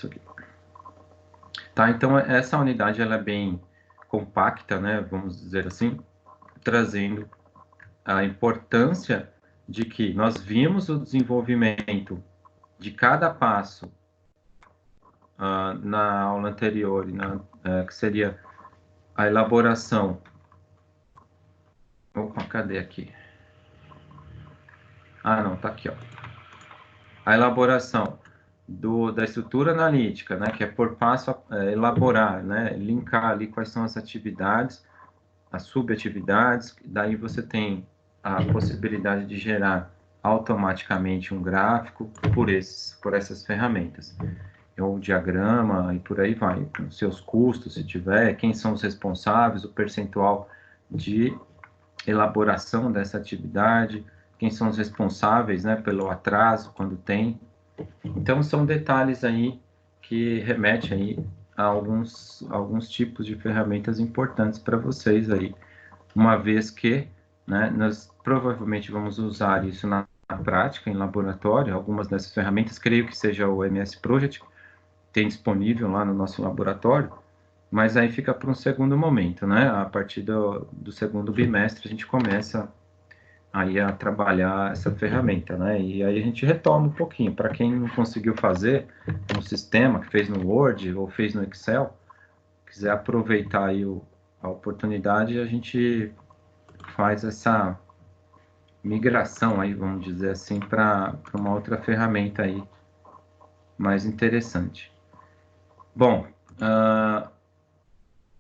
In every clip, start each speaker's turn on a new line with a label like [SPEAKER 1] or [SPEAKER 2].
[SPEAKER 1] Isso aqui. Tá, então essa unidade ela é bem compacta, né, vamos dizer assim, trazendo a importância de que nós vimos o desenvolvimento de cada passo na aula anterior, que seria a elaboração. Opa, cadê aqui? Ah, não, tá aqui, ó. A elaboração da estrutura analítica, né, que é por passo elaborar, né, linkar ali quais são as atividades, as subatividades, daí você tem a possibilidade de gerar automaticamente um gráfico por essas ferramentas. Ou diagrama e por aí vai, com seus custos, se tiver, quem são os responsáveis, o percentual de elaboração dessa atividade, quem são os responsáveis, né, pelo atraso, quando tem. Então, são detalhes aí que remetem aí a alguns tipos de ferramentas importantes para vocês aí, uma vez que, né, nós provavelmente vamos usar isso na prática, em laboratório, algumas dessas ferramentas, creio que seja o MS Project, tem disponível lá no nosso laboratório, mas aí fica para um segundo momento, né? A partir do segundo bimestre a gente começa aí a trabalhar essa ferramenta, né? E aí a gente retoma um pouquinho. Para quem não conseguiu fazer no sistema, que fez no Word ou fez no Excel, quiser aproveitar aí a oportunidade, a gente faz essa migração aí, vamos dizer assim, para uma outra ferramenta aí mais interessante. Bom,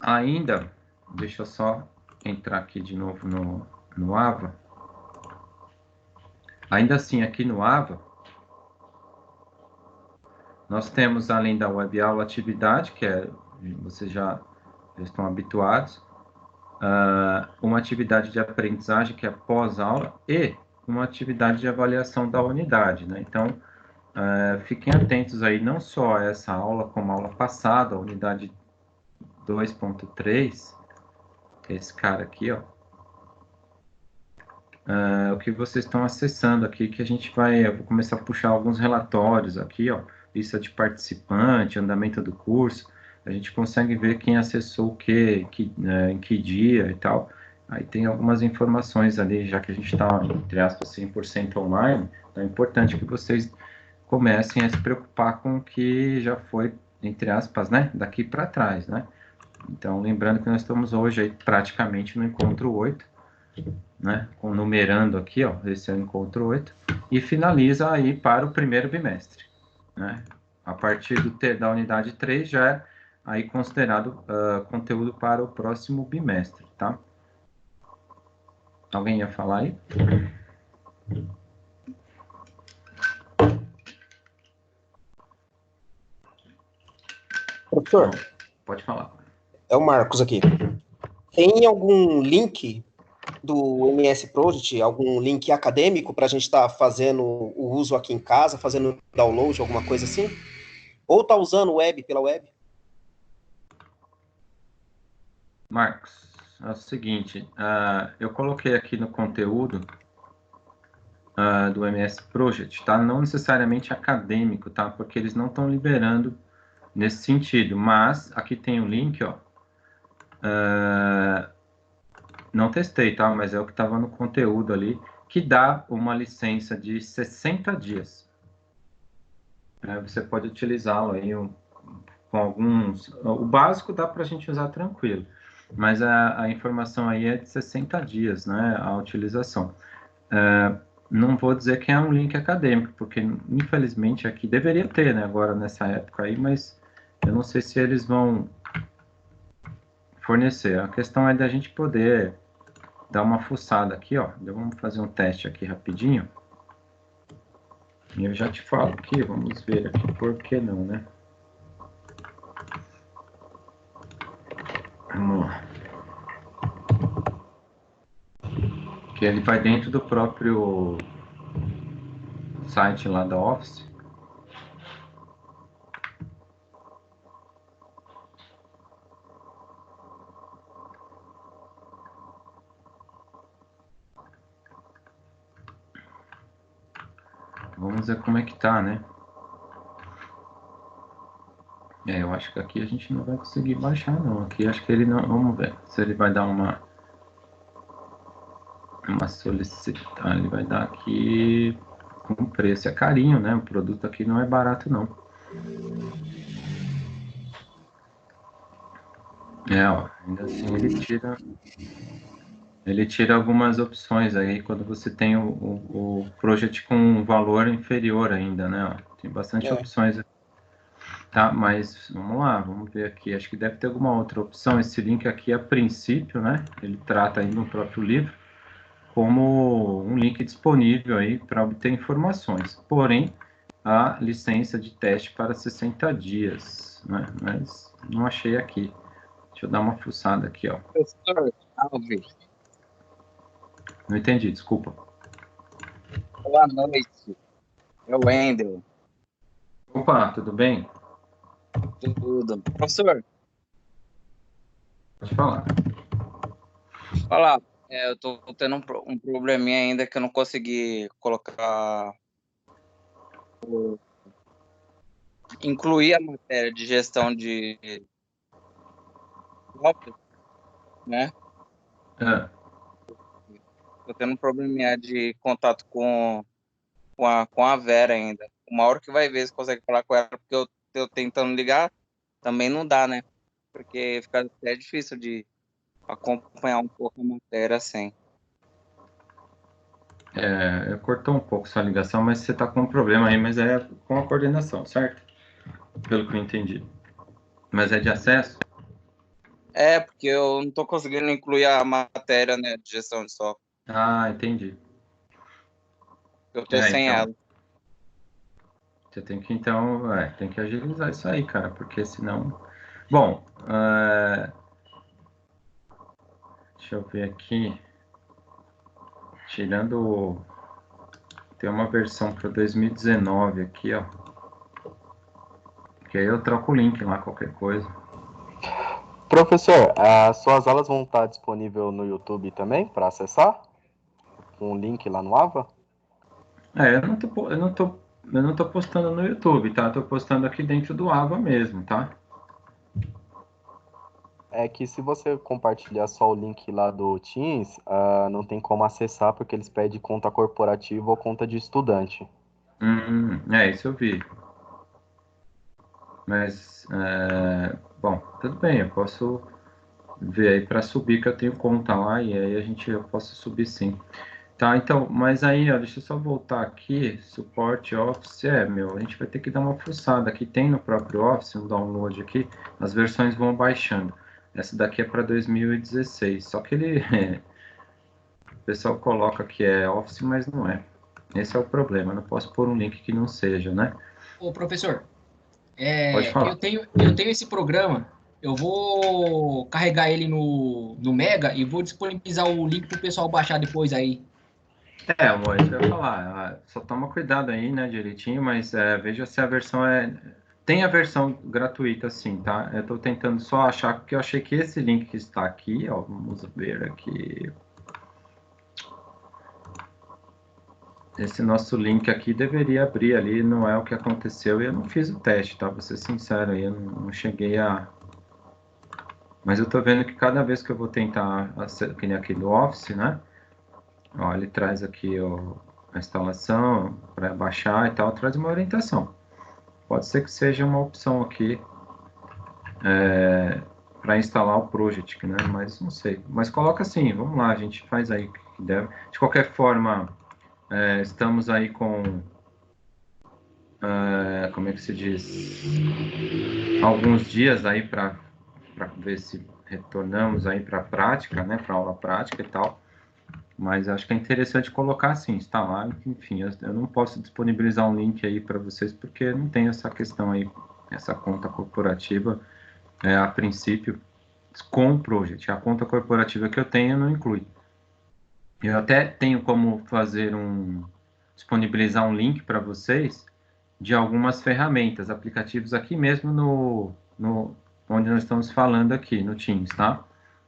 [SPEAKER 1] ainda, deixa eu só entrar aqui de novo no AVA. Ainda assim, aqui no AVA, nós temos, além da web aula, atividade, que vocês já estão habituados, uma atividade de aprendizagem, que é pós-aula, e uma atividade de avaliação da unidade, né? Então, fiquem atentos aí, não só a essa aula, como a aula passada, a unidade 2.3, que é esse cara aqui, ó. O que vocês estão acessando aqui, que eu vou começar a puxar alguns relatórios aqui, ó, lista de participante, andamento do curso, a gente consegue ver quem acessou o quê, em que dia e tal. Aí tem algumas informações ali, já que a gente está, entre aspas, 100% online, então é importante que vocês comecem a se preocupar com o que já foi, entre aspas, né, daqui para trás, né? Então, lembrando que nós estamos hoje aí praticamente no encontro 8, né, numerando aqui, ó, esse é o encontro 8, e finaliza aí para o primeiro bimestre, né? A partir da unidade 3 já é aí considerado conteúdo para o próximo bimestre, tá? Alguém ia falar aí?
[SPEAKER 2] Professor,
[SPEAKER 1] Pode falar.
[SPEAKER 2] é o Marcos aqui. Tem algum link do MS Project, algum link acadêmico para a gente estar fazendo o uso aqui em casa, fazendo download, alguma coisa assim? Ou tá usando web pela web?
[SPEAKER 1] Marcos, é o seguinte, eu coloquei aqui no conteúdo do MS Project, tá? Não necessariamente acadêmico, tá? Porque eles não estão liberando nesse sentido, mas aqui tem o link, ó. Não testei, tá? Mas é o que estava no conteúdo ali, que dá uma licença de 60 dias. Você pode utilizá-lo aí com alguns... O básico dá para a gente usar tranquilo, mas a informação aí é de 60 dias, né? A utilização. Não vou dizer que é um link acadêmico, porque infelizmente aqui deveria ter, né? Agora nessa época aí, mas eu não sei se eles vão fornecer. A questão é da gente poder dar uma fuçada aqui, ó. Vamos fazer um teste aqui rapidinho. E eu já te falo aqui, vamos ver aqui, por que não, né? Vamos lá. Que ele vai dentro do próprio site lá da Office. Vamos ver como é que tá, né? Eu acho que aqui a gente não vai conseguir baixar, não. Aqui acho que ele não. Vamos ver se ele vai dar uma solicitar. Ele vai dar aqui com preço. É carinho, né? O produto aqui não é barato, não. Ó, ainda assim ele tira algumas opções aí quando você tem o project com um valor inferior ainda, né? Ó, tem bastante
[SPEAKER 2] É.
[SPEAKER 1] opções, tá? Mas vamos lá, vamos ver aqui. Acho que deve ter alguma outra opção. Esse link aqui, a princípio, né? Ele trata aí no próprio livro como um link disponível aí para obter informações. Porém, a licença de teste para 60 dias, né? Mas não achei aqui. Deixa eu dar uma fuçada aqui, ó.
[SPEAKER 3] Professor Alves,
[SPEAKER 1] Não entendi, desculpa.
[SPEAKER 3] boa noite. É o Wendel.
[SPEAKER 1] Opa, tudo bem?
[SPEAKER 3] Tudo. Professor,
[SPEAKER 1] Pode falar.
[SPEAKER 3] deixa eu falar. Eu tô tendo um probleminha ainda que eu não consegui colocar, incluir a matéria de gestão de software, né?
[SPEAKER 1] É,
[SPEAKER 3] Tô tendo um probleminha de contato com a Vera ainda. Uma hora que vai ver se consegue falar com ela, porque eu tentando ligar, também não dá, né? Porque fica até difícil de acompanhar um pouco a matéria assim.
[SPEAKER 1] cortou um pouco sua ligação, mas você está com um problema aí, mas é com a coordenação, certo? Pelo que eu entendi. Mas é de acesso?
[SPEAKER 3] Porque eu não tô conseguindo incluir a matéria, né, de gestão de software.
[SPEAKER 1] Ah, entendi.
[SPEAKER 3] Eu tô sem
[SPEAKER 1] Então,
[SPEAKER 3] ela.
[SPEAKER 1] você tem que, então, tem que agilizar isso aí, cara, porque senão... Bom, deixa eu ver aqui. Tirando... Tem uma versão para 2019 aqui, ó. Que aí eu troco o link lá, qualquer coisa.
[SPEAKER 4] Professor, as suas aulas vão estar disponíveis no YouTube também para acessar? Com o link lá no AVA?
[SPEAKER 1] Eu não tô postando no YouTube, tá? Eu tô postando aqui dentro do Ava mesmo, tá?
[SPEAKER 4] É que se você compartilhar só o link lá do Teams, não tem como acessar porque eles pedem conta corporativa ou conta de estudante.
[SPEAKER 1] Isso eu vi. Mas, bom, tudo bem, eu posso ver aí para subir que eu tenho conta lá e aí eu posso subir sim. Tá, então, mas aí, ó, deixa eu só voltar aqui, suporte Office, a gente vai ter que dar uma fuçada aqui, tem no próprio Office, um download aqui, as versões vão baixando. Essa daqui é para 2016, só que ele, o pessoal coloca que é Office, mas não é. Esse é o problema, eu não posso pôr um link que não seja, né?
[SPEAKER 5] Ô, professor,
[SPEAKER 1] Pode falar.
[SPEAKER 5] eu tenho esse programa, eu vou carregar ele no Mega e vou disponibilizar o link para o pessoal baixar depois aí.
[SPEAKER 1] Amor, isso que eu ia falar. Só toma cuidado aí, né, direitinho, mas veja se a versão é. Tem a versão gratuita, sim, tá? Eu tô tentando só achar, porque eu achei que esse link que está aqui, ó, vamos ver aqui. Esse nosso link aqui deveria abrir ali, não é o que aconteceu, e eu não fiz o teste, tá? Vou ser sincero aí, eu não cheguei a. Mas eu tô vendo que cada vez que eu vou tentar, que nem aqui do Office, né? Ó, ele traz aqui a instalação para baixar e tal, traz uma orientação. Pode ser que seja uma opção aqui para instalar o Project, né? Mas não sei. Mas coloca assim, vamos lá, a gente faz aí o que deve. De qualquer forma, estamos aí com, como é que se diz? Alguns dias aí para ver se retornamos aí para a prática, né? Para aula prática e tal. Mas acho que é interessante colocar assim, instalar, enfim, eu não posso disponibilizar um link aí para vocês porque não tem essa questão aí, essa conta corporativa, a princípio, com o Project. A conta corporativa que eu tenho não inclui. Eu até tenho como disponibilizar um link para vocês de algumas ferramentas, aplicativos aqui mesmo onde nós estamos falando aqui, no Teams, tá?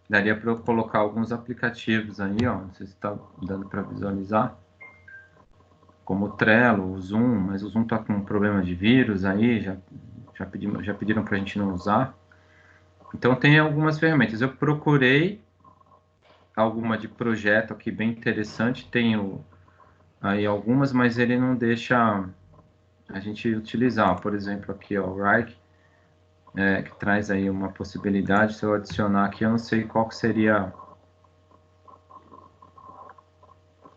[SPEAKER 1] Daria para eu colocar alguns aplicativos aí, ó, não sei se está dando para visualizar, como o Trello, o Zoom, mas o Zoom está com um problema de vírus aí, já já pediram para a gente não usar. Então, tem algumas ferramentas. Eu procurei alguma de projeto aqui bem interessante. Tenho aí algumas, mas ele não deixa a gente utilizar. Por exemplo, aqui, ó, o Wrike, que traz aí uma possibilidade. Se eu adicionar aqui, eu não sei qual que seria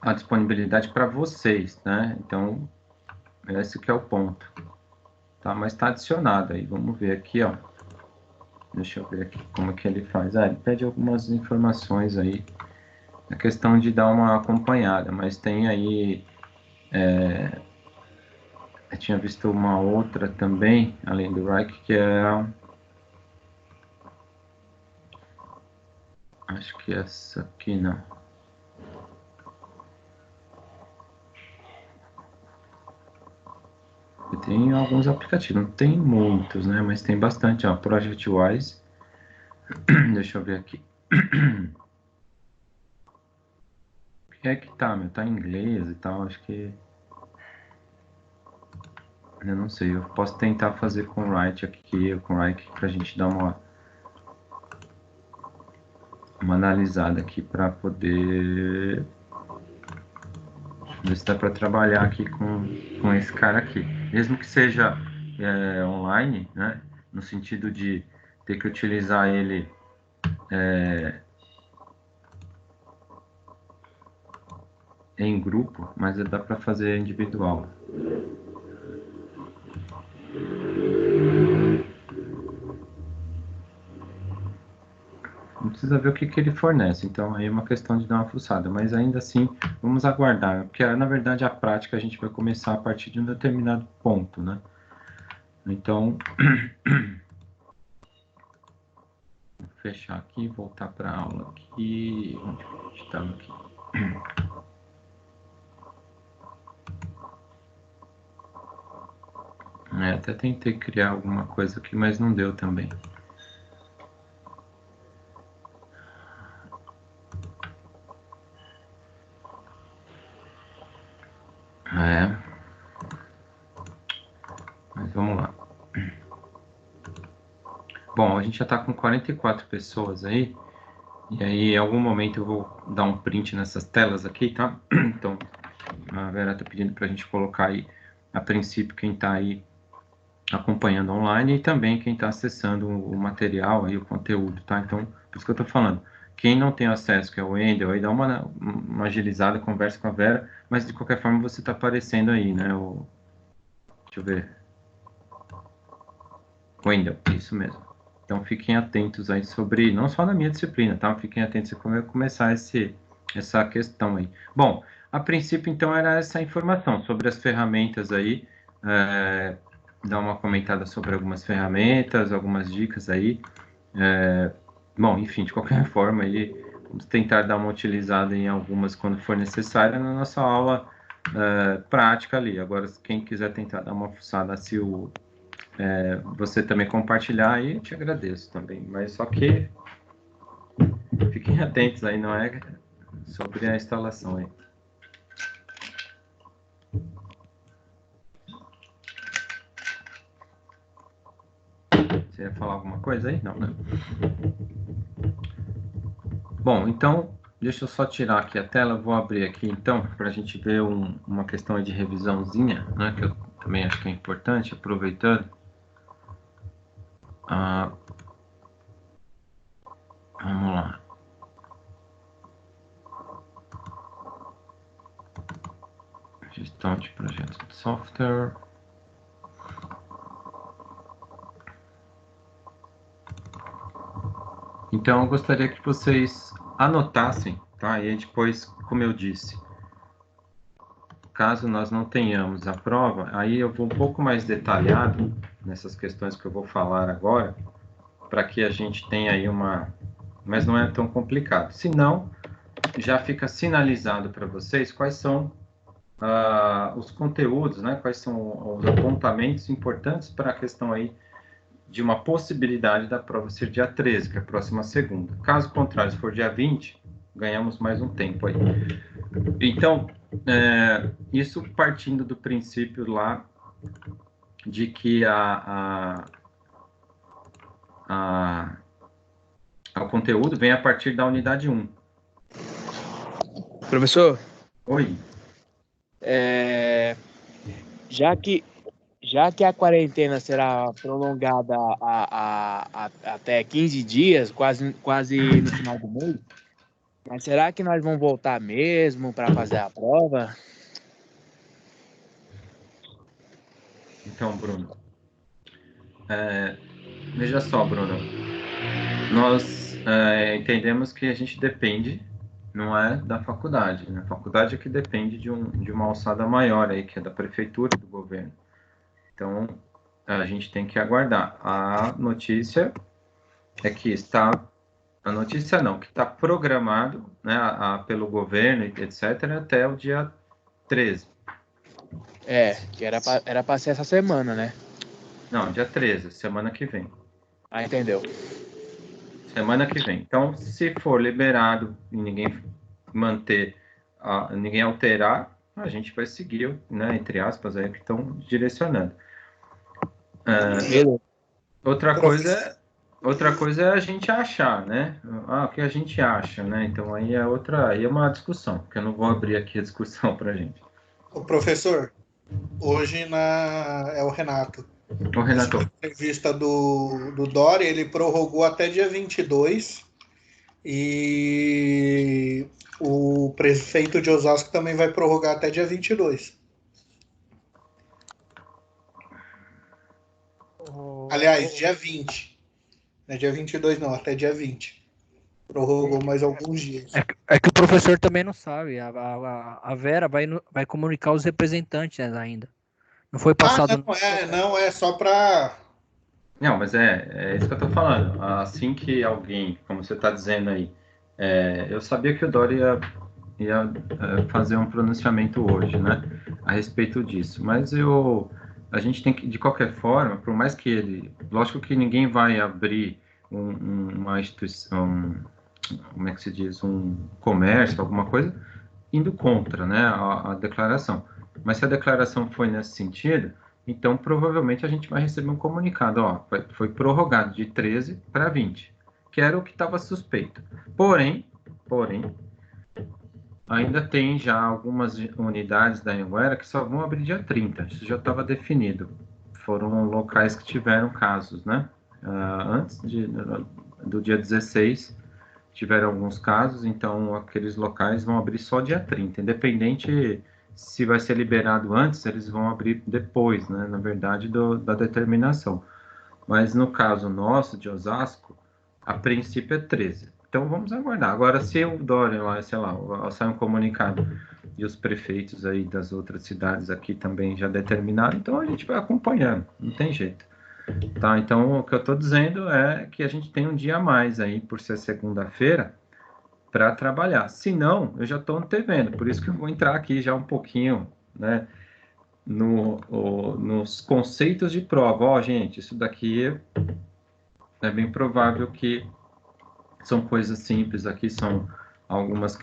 [SPEAKER 1] a disponibilidade para vocês, né? Então, esse que é o ponto. Tá? Mas está adicionado aí. Vamos ver aqui, ó. Deixa eu ver aqui como que ele faz. Ele pede algumas informações aí. A questão de dar uma acompanhada, mas tem aí... eu tinha visto uma outra também, além do Wrike, que é... acho que essa aqui não. E tem alguns aplicativos, não tem muitos, né? Mas tem bastante, ó. ProjectWise. Deixa eu ver aqui. O que é que tá, meu? Tá em inglês e tal, acho que... eu não sei, eu posso tentar fazer com o Write aqui, com o Write, pra gente dar uma analisada aqui para poder ver se dá para trabalhar aqui com esse cara aqui. Mesmo que seja online, né? No sentido de ter que utilizar ele em grupo, mas dá para fazer individual. Não precisa ver o que ele fornece, então aí é uma questão de dar uma fuçada, mas ainda assim vamos aguardar, porque na verdade a prática a gente vai começar a partir de um determinado ponto, né? Então, vou fechar aqui, voltar para a aula aqui, onde a gente estava aqui. Até tentei criar alguma coisa aqui, mas não deu também. Mas vamos lá. Bom, a gente já está com 44 pessoas aí. E aí, em algum momento, eu vou dar um print nessas telas aqui, tá? Então, a Vera está pedindo para a gente colocar aí, a princípio, quem está aí acompanhando online e também quem está acessando o material aí, o conteúdo, tá? Então, por isso que eu estou falando. Quem não tem acesso, que é o Wendel, aí dá uma agilizada, conversa com a Vera, mas de qualquer forma você está aparecendo aí, né? Deixa eu ver. Wendel, isso mesmo. Então fiquem atentos aí sobre, não só na minha disciplina, tá? Fiquem atentos a como começar essa questão aí. Bom, a princípio então era essa informação sobre as ferramentas aí, dar uma comentada sobre algumas ferramentas, algumas dicas aí. Bom, enfim, de qualquer forma aí, vamos tentar dar uma utilizada em algumas quando for necessária na nossa aula prática ali. Agora, quem quiser tentar dar uma fuçada se você também compartilhar aí, eu te agradeço também. Mas só que fiquem atentos aí, não é sobre a instalação aí. Você ia falar alguma coisa aí? Não, né? Bom, então, deixa eu só tirar aqui a tela, vou abrir aqui então, para a gente ver uma questão de revisãozinha, né, que eu também acho que é importante, aproveitando. Vamos lá. Gestão de projetos de software. Então, eu gostaria que vocês anotassem, tá? E aí depois, como eu disse, caso nós não tenhamos a prova, aí eu vou um pouco mais detalhado nessas questões que eu vou falar agora, para que a gente tenha aí mas não é tão complicado. Se não, já fica sinalizado para vocês quais são os conteúdos, né? Quais são os apontamentos importantes para a questão aí de uma possibilidade da prova ser dia 13, que é a próxima segunda. Caso contrário, se for dia 20, ganhamos mais um tempo aí. Então, isso partindo do princípio lá de que o conteúdo vem a partir da unidade 1.
[SPEAKER 6] Professor,
[SPEAKER 1] Oi.
[SPEAKER 6] já que a quarentena será prolongada até 15 dias, quase no final do mês, mas será que nós vamos voltar mesmo para fazer a prova?
[SPEAKER 1] Então, Bruno, veja só, Bruno, nós entendemos que a gente depende, não é da faculdade, né? A faculdade é que depende de uma alçada maior aí, que é da prefeitura e do governo. Então, a gente tem que aguardar. A notícia é que está... A notícia não, que está programado, né, pelo governo, etc., até o dia 13.
[SPEAKER 6] Que era para ser essa semana, né?
[SPEAKER 1] Não, dia 13, semana que vem.
[SPEAKER 6] Ah, entendeu.
[SPEAKER 1] Semana que vem. Então, se for liberado e ninguém ninguém alterar, a gente vai seguir, né, entre aspas, aí que estão direcionando. Outra coisa é a gente achar, né? O que a gente acha, né? Então aí é uma discussão, porque eu não vou abrir aqui a discussão para a gente.
[SPEAKER 7] O professor, hoje é o Renato.
[SPEAKER 1] O Renato.
[SPEAKER 7] Na entrevista do Dória, ele prorrogou até dia 22 e o prefeito de Osasco também vai prorrogar até dia 22. Aliás, dia 20. Não é dia 22 não, até dia 20. Prorrogou mais alguns dias.
[SPEAKER 8] É que o professor também não sabe. A Vera vai comunicar os representantes ainda. Não foi passado...
[SPEAKER 7] Não é só para...
[SPEAKER 1] Não, mas é isso que eu tô falando. Assim que alguém, como você está dizendo aí, eu sabia que o Dória ia fazer um pronunciamento hoje, né, a respeito disso, mas a gente tem que, de qualquer forma, por mais que ele... Lógico que ninguém vai abrir uma instituição, como é que se diz, um comércio, alguma coisa, indo contra, né, a declaração. Mas se a declaração foi nesse sentido, então provavelmente a gente vai receber um comunicado, foi prorrogado de 13 para 20, que era o que estava suspeito. Porém, ainda tem já algumas unidades da Anhanguera que só vão abrir dia 30, isso já estava definido. Foram locais que tiveram casos, né? Antes do dia 16, tiveram alguns casos, então aqueles locais vão abrir só dia 30, independente se vai ser liberado antes, eles vão abrir depois, né, na verdade, da determinação. Mas no caso nosso, de Osasco, a princípio é 13. Então vamos aguardar. Agora, se o Dória, sei lá, sai um comunicado e os prefeitos aí das outras cidades aqui também já determinaram, então a gente vai acompanhando, não tem jeito. Tá, então o que eu estou dizendo é que a gente tem um dia a mais aí, por ser segunda-feira, para trabalhar. Se não, eu já estou antevendo, por isso que eu vou entrar aqui já um pouquinho, né, nos conceitos de prova. Gente, isso daqui é bem provável que são coisas simples aqui, são alguns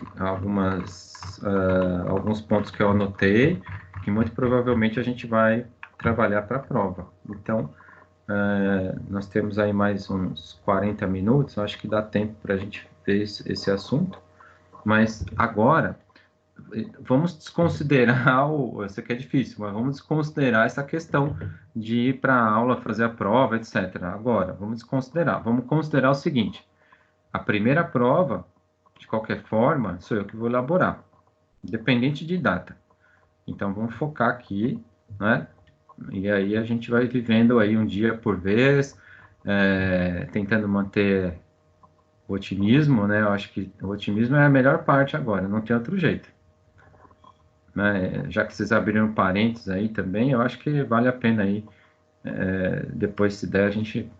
[SPEAKER 1] pontos que eu anotei, que muito provavelmente a gente vai trabalhar para a prova. Então, nós temos aí mais uns 40 minutos, acho que dá tempo para a gente ver esse assunto, mas agora vamos desconsiderar isso aqui é difícil, mas vamos desconsiderar essa questão de ir para a aula, fazer a prova, etc. Agora, vamos considerar o seguinte: a primeira prova, de qualquer forma, sou eu que vou elaborar, independente de data. Então, vamos focar aqui, né? E aí a gente vai vivendo aí um dia por vez, tentando manter o otimismo, né? Eu acho que o otimismo é a melhor parte agora, não tem outro jeito. Né? Já que vocês abriram parênteses aí também, eu acho que vale a pena aí, depois se der a gente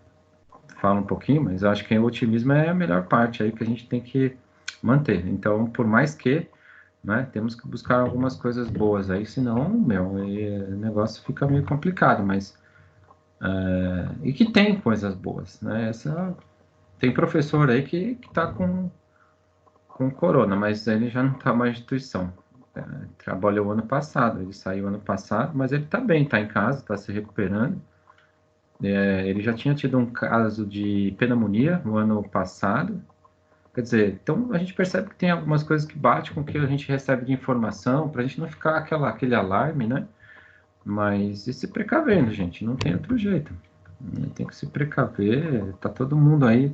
[SPEAKER 1] fala um pouquinho, mas eu acho que o otimismo é a melhor parte aí que a gente tem que manter. Então, por mais que, né, temos que buscar algumas coisas boas aí, senão, o negócio fica meio complicado, mas e que tem coisas boas, né? Tem professor aí que tá com corona, mas ele já não tá mais na instituição. trabalhou ano passado, ele saiu ano passado, mas ele está bem, está em casa, está se recuperando. Ele já tinha tido um caso de pneumonia no ano passado. Quer dizer, então a gente percebe que tem algumas coisas que batem com o que a gente recebe de informação, para a gente não ficar aquele alarme, né? Mas e se precavendo, gente, não tem outro jeito. Tem que se precaver, tá todo mundo aí,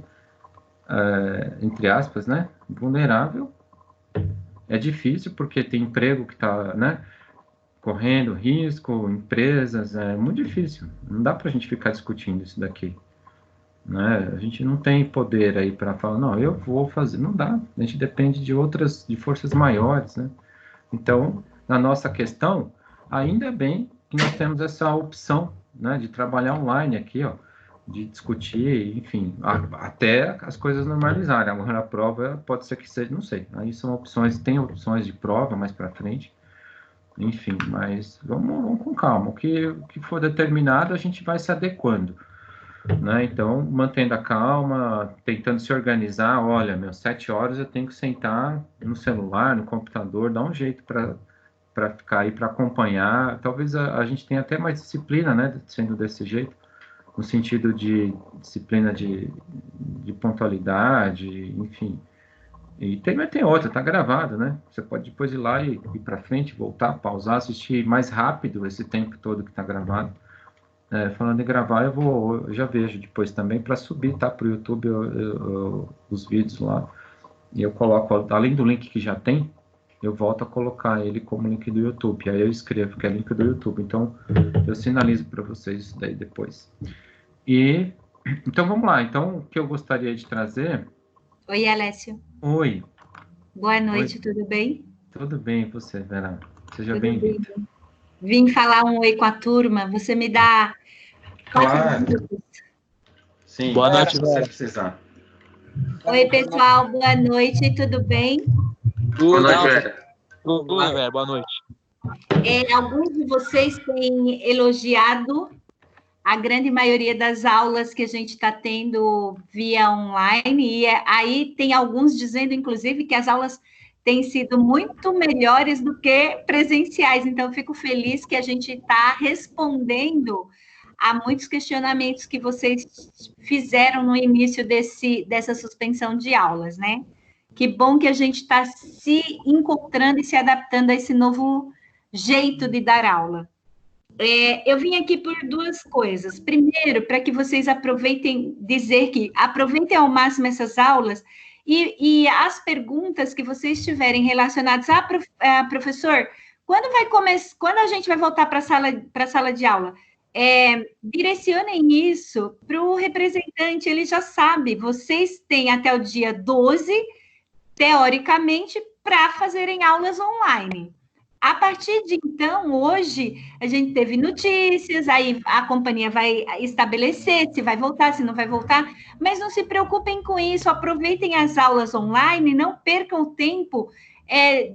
[SPEAKER 1] entre aspas, né? Vulnerável. É difícil porque tem emprego que está, né? Correndo risco, empresas, é muito difícil. Não dá para a gente ficar discutindo isso daqui. Né? A gente não tem poder aí para falar, não, eu vou fazer, não dá, a gente depende de forças maiores, né? Então, na nossa questão, ainda bem que nós temos essa opção, né, de trabalhar online aqui, ó, de discutir, enfim, até as coisas normalizarem. Agora a prova pode ser que seja, não sei, aí são opções, tem opções de prova mais para frente, enfim, mas vamos com calma, o que for determinado a gente vai se adequando. Né? Então, mantendo a calma, tentando se organizar, olha, 7 horas eu tenho que sentar no celular, no computador, dar um jeito para ficar aí, para acompanhar. Talvez a gente tenha até mais disciplina, né, sendo desse jeito, no sentido de disciplina de pontualidade, enfim. E tem outra, tá gravado, né? Você pode depois ir lá e ir para frente, voltar, pausar, assistir mais rápido esse tempo todo que tá gravado. Falando em gravar, eu já vejo depois também para subir, tá, para o YouTube os vídeos lá. E eu coloco, além do link que já tem, eu volto a colocar ele como link do YouTube. Aí eu escrevo que é link do YouTube. Então, eu sinalizo para vocês isso daí depois. Então, vamos lá. Então, o que eu gostaria de trazer...
[SPEAKER 9] Oi, Alessio.
[SPEAKER 1] Oi.
[SPEAKER 9] Boa noite, tudo bem?
[SPEAKER 1] Tudo bem, e você, Vera? Seja bem-vinda.
[SPEAKER 9] Vim falar um oi com a turma. Você me dá...
[SPEAKER 1] Claro. Sim,
[SPEAKER 6] boa noite,
[SPEAKER 1] se você precisar.
[SPEAKER 9] Oi, pessoal, boa noite, tudo bem?
[SPEAKER 1] Boa noite, Vera.
[SPEAKER 6] Tudo bem, Vera, boa noite.
[SPEAKER 9] Alguns de vocês têm elogiado a grande maioria das aulas que a gente está tendo via online, e aí tem alguns dizendo, inclusive, que as aulas têm sido muito melhores do que presenciais, então eu fico feliz que a gente está respondendo a muitos questionamentos que vocês fizeram no início dessa suspensão de aulas, né? Que bom que a gente está se encontrando e se adaptando a esse novo jeito de dar aula. Eu vim aqui por duas coisas. Primeiro, para que vocês aproveitem ao máximo essas aulas e as perguntas que vocês tiverem relacionadas professor, quando a gente vai voltar para a sala de aula? Direcionem isso para o representante, ele já sabe, vocês têm até o dia 12, teoricamente, para fazerem aulas online. A partir de então, hoje, a gente teve notícias, aí a companhia vai estabelecer se vai voltar, se não vai voltar, mas não se preocupem com isso, aproveitem as aulas online, não percam o tempo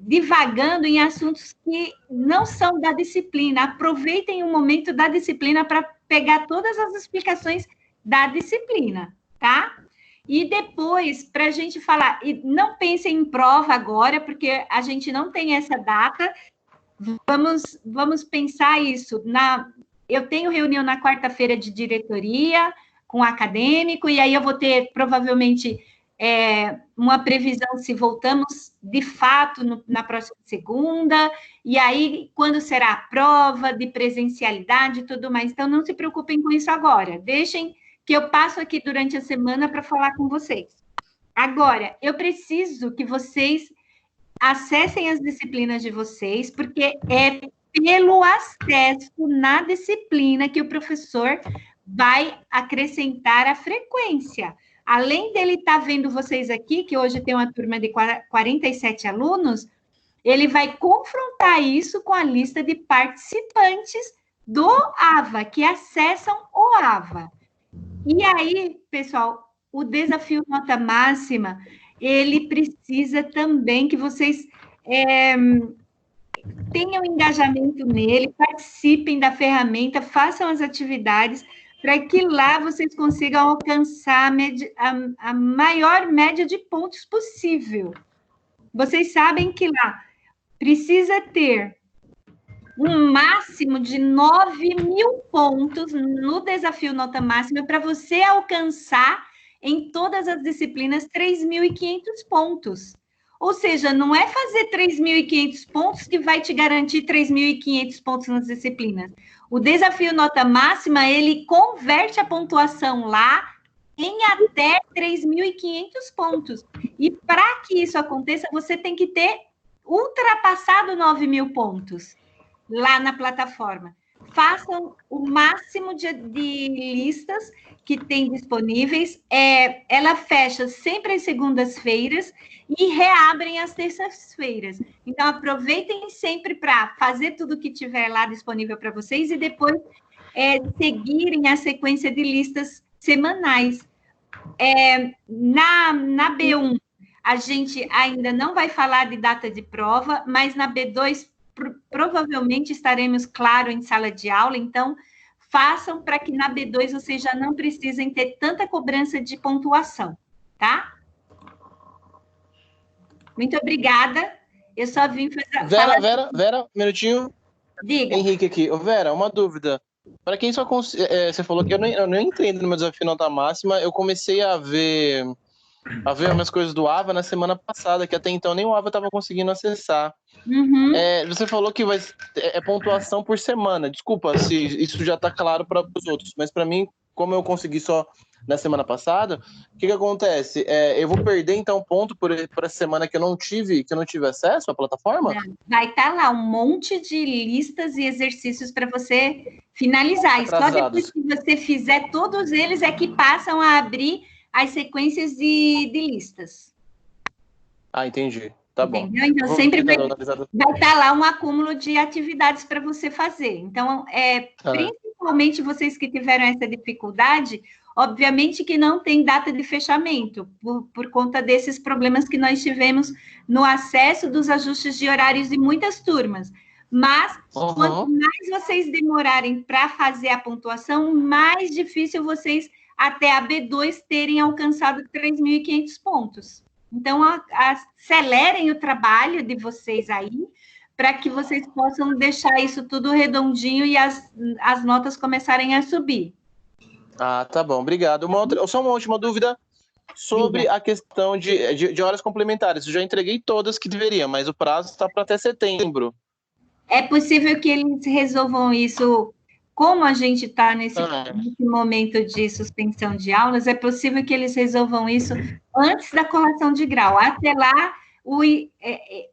[SPEAKER 9] divagando em assuntos que não são da disciplina, aproveitem o momento da disciplina para pegar todas as explicações da disciplina, tá? E depois, para a gente falar, e não pensem em prova agora, porque a gente não tem essa data, vamos pensar isso. Eu tenho reunião na quarta-feira de diretoria com o acadêmico, e aí eu vou ter, provavelmente, uma previsão se voltamos, de fato, na próxima segunda, e aí, quando será a prova de presencialidade e tudo mais. Então, não se preocupem com isso agora. Deixem que eu passo aqui durante a semana para falar com vocês. Agora, eu preciso que vocês acessem as disciplinas de vocês, porque é pelo acesso na disciplina que o professor vai acrescentar a frequência. Além dele estar vendo vocês aqui, que hoje tem uma turma de 47 alunos, ele vai confrontar isso com a lista de participantes do AVA, que acessam o AVA. E aí, pessoal, o desafio nota máxima, ele precisa também que vocês tenham engajamento nele, participem da ferramenta, façam as atividades, para que lá vocês consigam alcançar a maior média de pontos possível. Vocês sabem que lá precisa ter um máximo de 9.000 pontos no desafio nota máxima para você alcançar em todas as disciplinas 3.500 pontos. Ou seja, não é fazer 3.500 pontos que vai te garantir 3.500 pontos nas disciplinas. O desafio nota máxima, ele converte a pontuação lá em até 3.500 pontos. E para que isso aconteça, você tem que ter ultrapassado 9.000 pontos lá na plataforma. Façam o máximo de listas que tem disponíveis. Ela fecha sempre às segundas-feiras e reabrem às terças-feiras. Então, aproveitem sempre para fazer tudo que tiver lá disponível para vocês e depois seguirem a sequência de listas semanais. Na B1, a gente ainda não vai falar de data de prova, mas na B2, provavelmente estaremos claro em sala de aula, então façam para que na B2 vocês já não precisem ter tanta cobrança de pontuação, tá? Muito obrigada. Eu só vim fazer...
[SPEAKER 10] Vera, um minutinho.
[SPEAKER 9] Diga.
[SPEAKER 10] Henrique aqui. Ô, Vera, uma dúvida. Para quem só você falou que eu não entrei no meu desafio nota máxima, eu comecei a ver umas coisas do AVA na semana passada, que até então nem o AVA estava conseguindo acessar.
[SPEAKER 9] Uhum.
[SPEAKER 10] Você falou que é pontuação por semana. Desculpa se isso já está claro para os outros, mas para mim, como eu consegui só na semana passada, o que acontece? Eu vou perder então ponto por essa semana que eu não tive acesso à plataforma?
[SPEAKER 9] Vai estar lá um monte de listas e exercícios para você finalizar. E só depois que você fizer todos eles é que passam a abrir as sequências de listas.
[SPEAKER 10] Ah, entendi. Tá bom.
[SPEAKER 9] Entendeu? Então, sempre vai estar lá um acúmulo de atividades para você fazer. Então, principalmente vocês que tiveram essa dificuldade, obviamente que não tem data de fechamento, por conta desses problemas que nós tivemos no acesso dos ajustes de horários de muitas turmas. Mas, quanto mais vocês demorarem para fazer a pontuação, mais difícil vocês, até a B2, terem alcançado 3.500 pontos. Então, acelerem o trabalho de vocês aí, para que vocês possam deixar isso tudo redondinho e as notas começarem a subir.
[SPEAKER 10] Ah, tá bom, obrigado. Só uma última dúvida sobre a questão de horas complementares. Eu já entreguei todas que deveria, mas o prazo está para até setembro.
[SPEAKER 9] É possível que eles resolvam isso, como a gente está nesse momento de suspensão de aulas, é possível que eles resolvam isso antes da colação de grau. Até lá,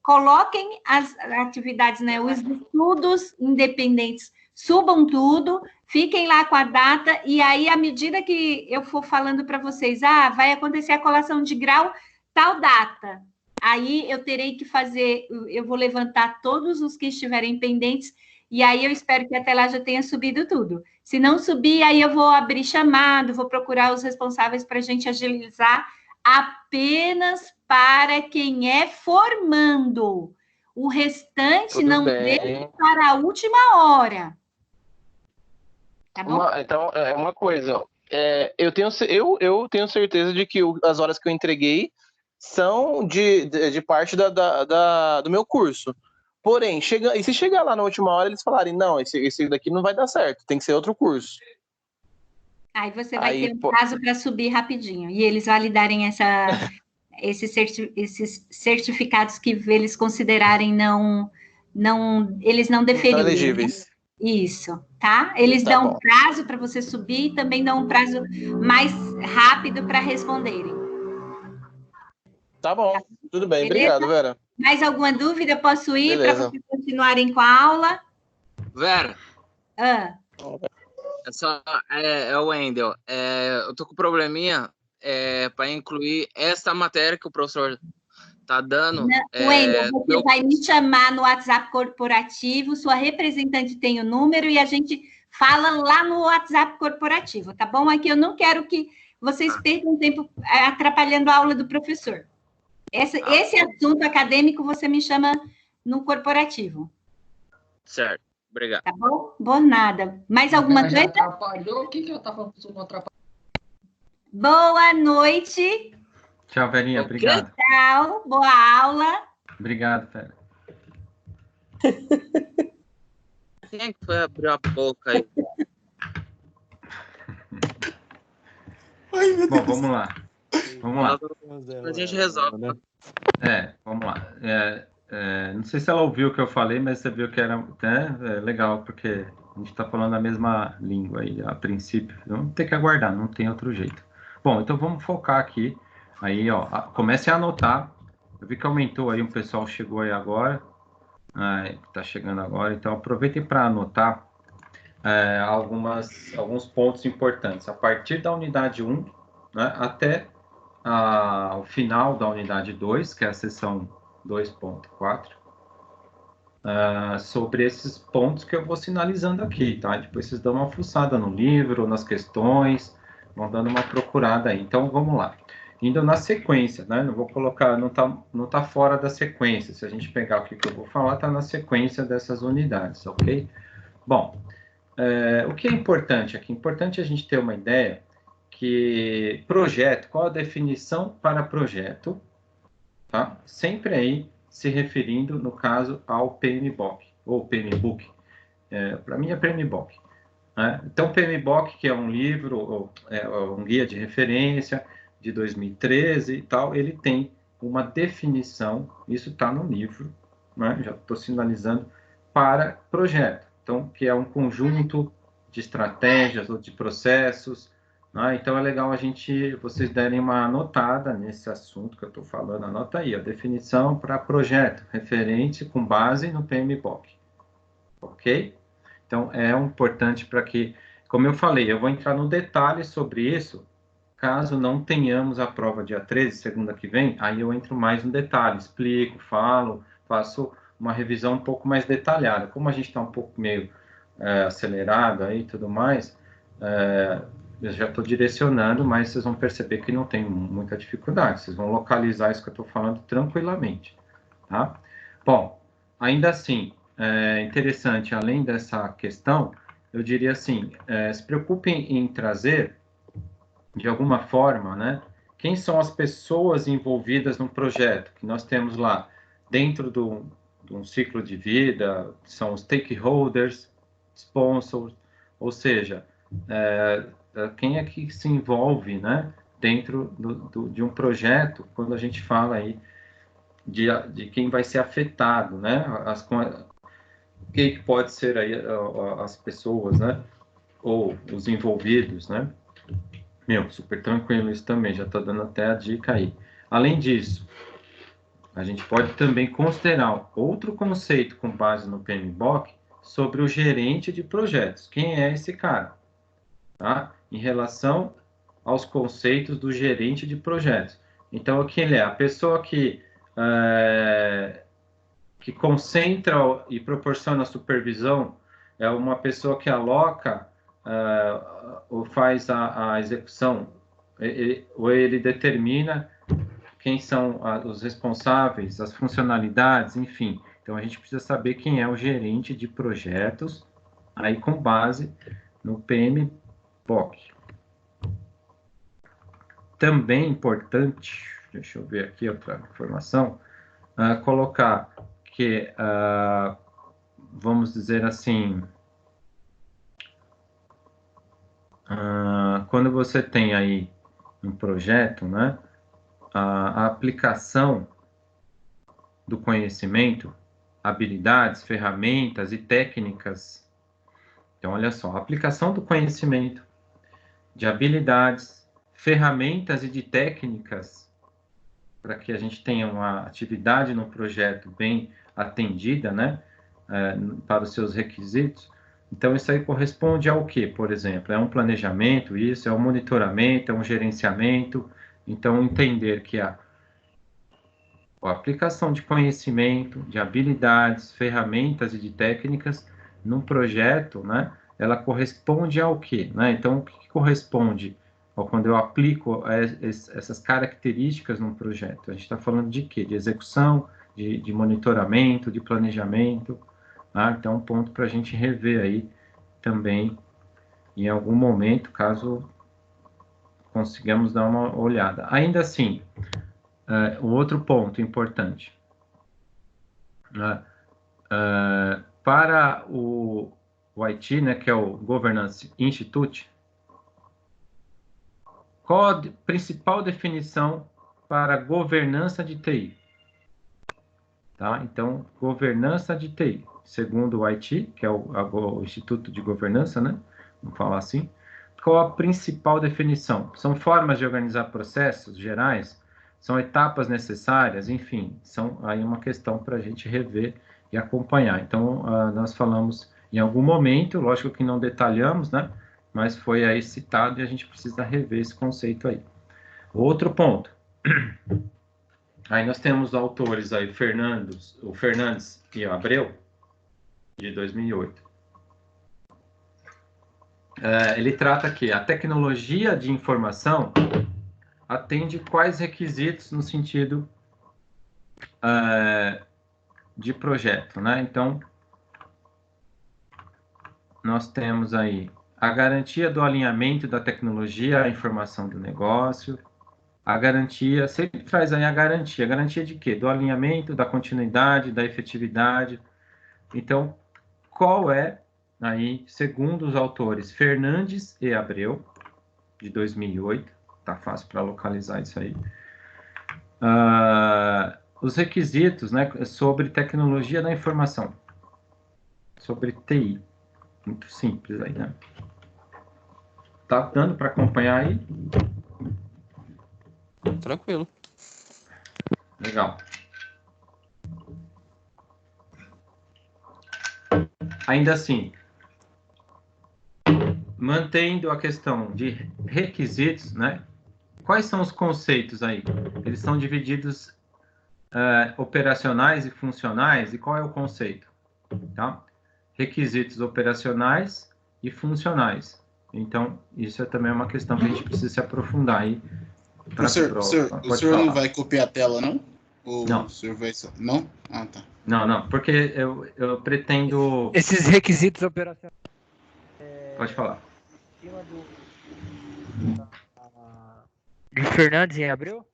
[SPEAKER 9] coloquem as atividades, né, os estudos independentes, subam tudo, fiquem lá com a data, e aí, à medida que eu for falando para vocês, vai acontecer a colação de grau, tal data. Aí eu terei que eu vou levantar todos os que estiverem pendentes, e aí eu espero que até lá já tenha subido tudo. Se não subir, aí eu vou abrir chamado, vou procurar os responsáveis para a gente agilizar apenas para quem é formando. O restante
[SPEAKER 10] Tudo
[SPEAKER 9] não
[SPEAKER 10] bem.
[SPEAKER 9] deixe para a última hora. Tá bom?
[SPEAKER 10] Então, uma coisa. Eu tenho certeza de que as horas que eu entreguei são de parte do meu curso. Porém, se chegar lá na última hora, eles falarem, não, esse daqui não vai dar certo, tem que ser outro curso.
[SPEAKER 9] Aí você vai ter um prazo para subir rapidinho. E eles validarem esses certificados que eles considerarem eles não deferiram.
[SPEAKER 10] Não elegíveis.
[SPEAKER 9] Isso, tá? Eles dão um prazo para você subir e também dão um prazo mais rápido para responderem.
[SPEAKER 10] Tá bom, tudo bem.
[SPEAKER 9] Beleza?
[SPEAKER 10] Obrigado, Vera.
[SPEAKER 9] Mais alguma dúvida? Posso ir para vocês continuarem com a aula?
[SPEAKER 3] Vera. É o Wendel. Eu tô com um probleminha para incluir essa matéria que o professor tá dando.
[SPEAKER 9] Wendel, você vai me chamar no WhatsApp corporativo, sua representante tem o número e a gente fala lá no WhatsApp corporativo, tá bom? Aqui eu não quero que vocês percam tempo atrapalhando a aula do professor. Esse assunto acadêmico você me chama no corporativo.
[SPEAKER 3] Certo, obrigado.
[SPEAKER 9] Tá bom? Bom nada. Mais alguma coisa?
[SPEAKER 5] Atrapalhou? O que eu estava atrapalhando?
[SPEAKER 9] Boa noite.
[SPEAKER 1] Tchau, Verinha. Obrigado.
[SPEAKER 9] Tchau. Boa aula.
[SPEAKER 1] Obrigado, Vera.
[SPEAKER 3] Quem é que foi abrir a boca aí?
[SPEAKER 7] Ai, meu
[SPEAKER 1] Bom,
[SPEAKER 7] Deus.
[SPEAKER 1] vamos lá. Vamos lá.
[SPEAKER 3] A gente resolve.
[SPEAKER 1] Vamos lá. Não sei se ela ouviu o que eu falei, mas você viu que era legal, porque a gente está falando a mesma língua aí, a princípio. Vamos ter que aguardar, não tem outro jeito. Bom, então vamos focar aqui. Aí, ó, comece a anotar. Eu vi que aumentou aí, o pessoal chegou aí agora. Está chegando agora, então aproveitem para anotar alguns pontos importantes. A partir da unidade 1, né, até o final da unidade 2, que é a seção 2.4, sobre esses pontos que eu vou sinalizando aqui, tá? Depois vocês dão uma fuçada no livro, nas questões, vão dando uma procurada aí. Então, vamos lá. Indo na sequência, né? Não vou colocar, não tá fora da sequência. Se a gente pegar o que eu vou falar, tá na sequência dessas unidades, ok? Bom, o que é importante aqui? Importante a gente ter uma ideia que projeto, qual a definição para projeto, tá? Sempre aí se referindo, no caso, ao PMBOK, ou PMBOK. Para mim é PMBOK. Né? Então, PMBOK, que é um livro, um guia de referência de 2013 e tal, ele tem uma definição, isso está no livro, né? Já estou sinalizando, para projeto. Então, que é um conjunto de estratégias ou de processos. Então, é legal vocês derem uma anotada nesse assunto que eu estou falando. Anota aí, a definição para projeto, referente com base no PMBOK. Ok? Então, é importante para que, como eu falei, eu vou entrar no detalhe sobre isso, caso não tenhamos a prova dia 13, segunda que vem, aí eu entro mais no detalhe, explico, faço uma revisão um pouco mais detalhada. Como a gente está um pouco meio acelerado aí e tudo mais, eu já estou direcionando, mas vocês vão perceber que não tem muita dificuldade. Vocês vão localizar isso que eu estou falando tranquilamente, tá? Bom, ainda assim, interessante, além dessa questão, eu diria assim, se preocupem em trazer, de alguma forma, né, quem são as pessoas envolvidas no projeto, que nós temos lá, dentro de um ciclo de vida, são os stakeholders, sponsors, ou seja, quem é que se envolve, né, dentro de um projeto, quando a gente fala aí de quem vai ser afetado, né, quem pode ser aí as pessoas, né, ou os envolvidos, né. Super tranquilo isso também, já está dando até a dica aí. Além disso, a gente pode também considerar outro conceito com base no PMBOK sobre o gerente de projetos. Quem é esse cara? Tá? Em relação aos conceitos do gerente de projetos. Então, o que ele é? A pessoa que concentra e proporciona supervisão, é uma pessoa que aloca ou faz a execução, ou ele determina quem são os responsáveis, as funcionalidades, enfim. Então, a gente precisa saber quem é o gerente de projetos, aí com base no PMBOK. Também importante, deixa eu ver aqui outra informação, colocar que, vamos dizer assim, quando você tem aí um projeto, né, a aplicação do conhecimento, habilidades, ferramentas e técnicas. Então, olha só, a aplicação do conhecimento, de habilidades, ferramentas e de técnicas, para que a gente tenha uma atividade no projeto bem atendida, né, para os seus requisitos. Então, isso aí corresponde ao quê, por exemplo? É um planejamento, isso, é um monitoramento, é um gerenciamento. Então, entender que a aplicação de conhecimento, de habilidades, ferramentas e de técnicas num projeto, né, ela corresponde ao quê? Né? Então, o que corresponde quando eu aplico essas características num projeto? A gente está falando de quê? De execução, de monitoramento, de planejamento. Então, um ponto para a gente rever aí também, em algum momento, caso consigamos dar uma olhada. Ainda assim, o outro ponto importante, Para o IT, né, que é o Governance Institute, qual a principal definição para governança de TI? Tá? Então, governança de TI, segundo o IT, que é o Instituto de Governança, né? Vamos falar assim. Qual a principal definição? São formas de organizar processos gerais? São etapas necessárias? Enfim, são aí uma questão para a gente rever e acompanhar. Então, nós falamos em algum momento, lógico que não detalhamos, né? Mas foi aí citado e a gente precisa rever esse conceito aí. Outro ponto. Aí nós temos autores aí, o Fernandes e Abreu, de 2008. Ele trata que a tecnologia de informação atende quais requisitos no sentido de projeto, né? Então, nós temos aí a garantia do alinhamento da tecnologia à informação do negócio, a garantia, sempre traz aí a garantia de quê? Do alinhamento, da continuidade, da efetividade. Então, qual é, aí, segundo os autores Fernandes e Abreu, de 2008, tá fácil para localizar isso aí, os requisitos, né, sobre tecnologia da informação, sobre TI, muito simples aí, né? Tá dando para acompanhar aí?
[SPEAKER 2] Tranquilo.
[SPEAKER 1] Legal. Ainda assim, mantendo a questão de requisitos, né? Quais são os conceitos aí? Eles são divididos operacionais e funcionais, e qual é o conceito? Tá? Requisitos operacionais e funcionais. Então, isso é também uma questão que a gente precisa se aprofundar aí.
[SPEAKER 11] O senhor não vai copiar a tela, não? Ou
[SPEAKER 1] não.
[SPEAKER 11] O senhor vai... Não? Ah, tá.
[SPEAKER 1] Não, porque eu pretendo...
[SPEAKER 8] Esses requisitos operacionais...
[SPEAKER 1] Pode falar.
[SPEAKER 8] Em cima de Fernandes em Abreu?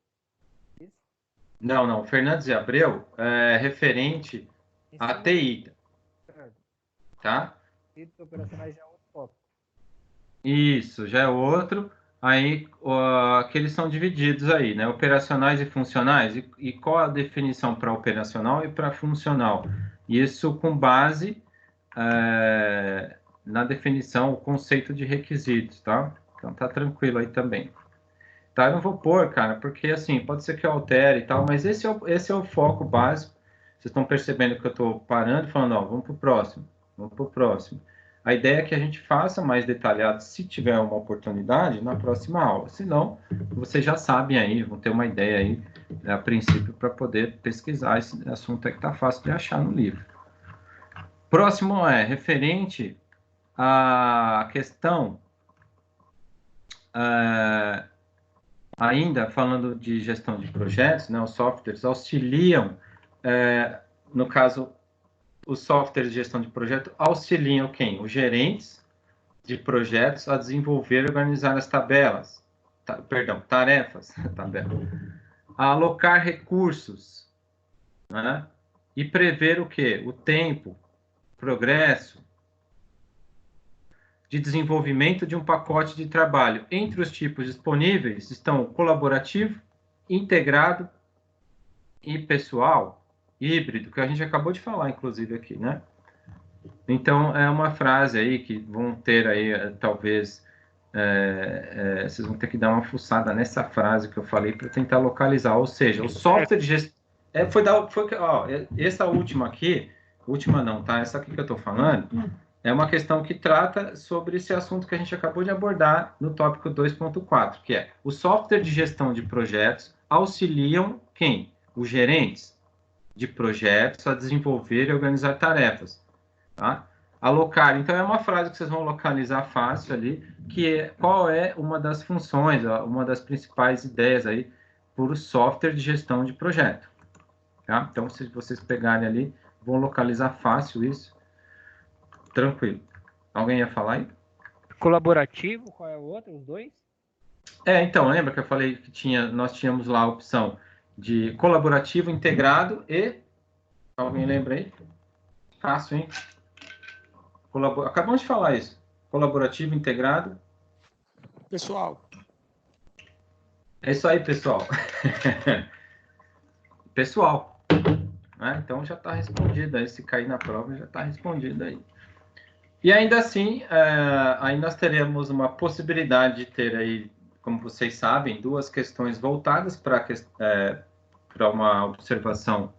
[SPEAKER 1] Não. Fernandes e Abreu é referente à TI. Tá?
[SPEAKER 8] Requisitos operacionais já é outro foco.
[SPEAKER 1] Isso, já é outro. Aí, que eles são divididos aí, né? Operacionais e funcionais. E qual a definição para operacional e para funcional? Isso com base na definição, o conceito de requisitos, tá? Então, tá tranquilo aí também. Tá, eu não vou pôr, cara, porque, assim, pode ser que eu altere e tal, mas esse é o foco básico. Vocês estão percebendo que eu estou parando e falando, ó, vamos pro próximo. A ideia é que a gente faça mais detalhado, se tiver uma oportunidade, na próxima aula. Se não, vocês já sabem aí, vão ter uma ideia aí, a princípio, para poder pesquisar esse assunto aí que está fácil de achar no livro. Próximo é referente à questão, ainda falando de gestão de projetos, né, os softwares auxiliam, no caso... Os softwares de gestão de projeto auxiliam quem? Os gerentes de projetos a desenvolver e organizar as tarefas, a alocar recursos, né? E prever o quê? O tempo, progresso de desenvolvimento de um pacote de trabalho. Entre os tipos disponíveis estão o colaborativo, integrado e pessoal, híbrido, que a gente acabou de falar, inclusive, aqui, né? Então, é uma frase aí que vão ter aí, talvez, vocês vão ter que dar uma fuçada nessa frase que eu falei para tentar localizar, ou seja, o software de gestão... essa última aqui, última não, tá? Essa aqui que eu estou falando, é uma questão que trata sobre esse assunto que a gente acabou de abordar no tópico 2.4, que é o software de gestão de projetos auxiliam quem? Os gerentes de projetos a desenvolver e organizar tarefas, tá? Alocar, então é uma frase que vocês vão localizar fácil ali, que é qual é uma das funções, uma das principais ideias aí por software de gestão de projeto, tá? Então, se vocês pegarem ali, vão localizar fácil isso, tranquilo. Alguém ia falar aí?
[SPEAKER 8] Colaborativo, qual é o outro, os dois?
[SPEAKER 1] Então, lembra que eu falei que nós tínhamos lá a opção de colaborativo, integrado e... Alguém lembra aí? Fácil, hein? Acabamos de falar isso. Colaborativo, integrado.
[SPEAKER 6] Pessoal.
[SPEAKER 1] É isso aí, pessoal. Pessoal. Né? Então já está respondido aí. Se cair na prova, já está respondido aí. E ainda assim, aí nós teremos uma possibilidade de ter aí, como vocês sabem, duas questões voltadas para uma observação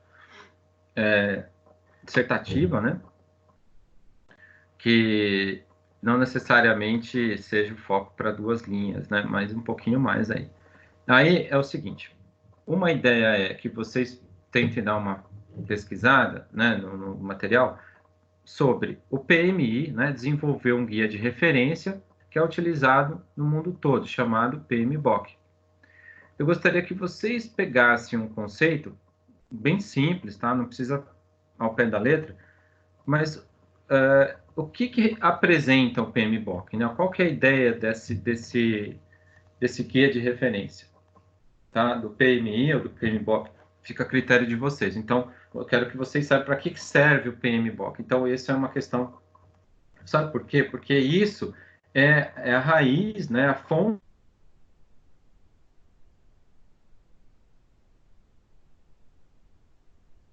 [SPEAKER 1] dissertativa, né? Que não necessariamente seja o foco para 2 linhas, né? Mas um pouquinho mais aí. Aí é o seguinte, uma ideia é que vocês tentem dar uma pesquisada, né, no material sobre o PMI, né, desenvolver um guia de referência que é utilizado no mundo todo, chamado PMBOK. Eu gostaria que vocês pegassem um conceito bem simples, tá? Não precisa ao pé da letra, mas o que apresenta o PMBOK, né? Qual que é a ideia desse guia de referência, tá? Do PMI ou do PMBOK, fica a critério de vocês. Então, eu quero que vocês saibam para que serve o PMBOK. Então, essa é uma questão, sabe por quê? Porque isso é a raiz, né? A fonte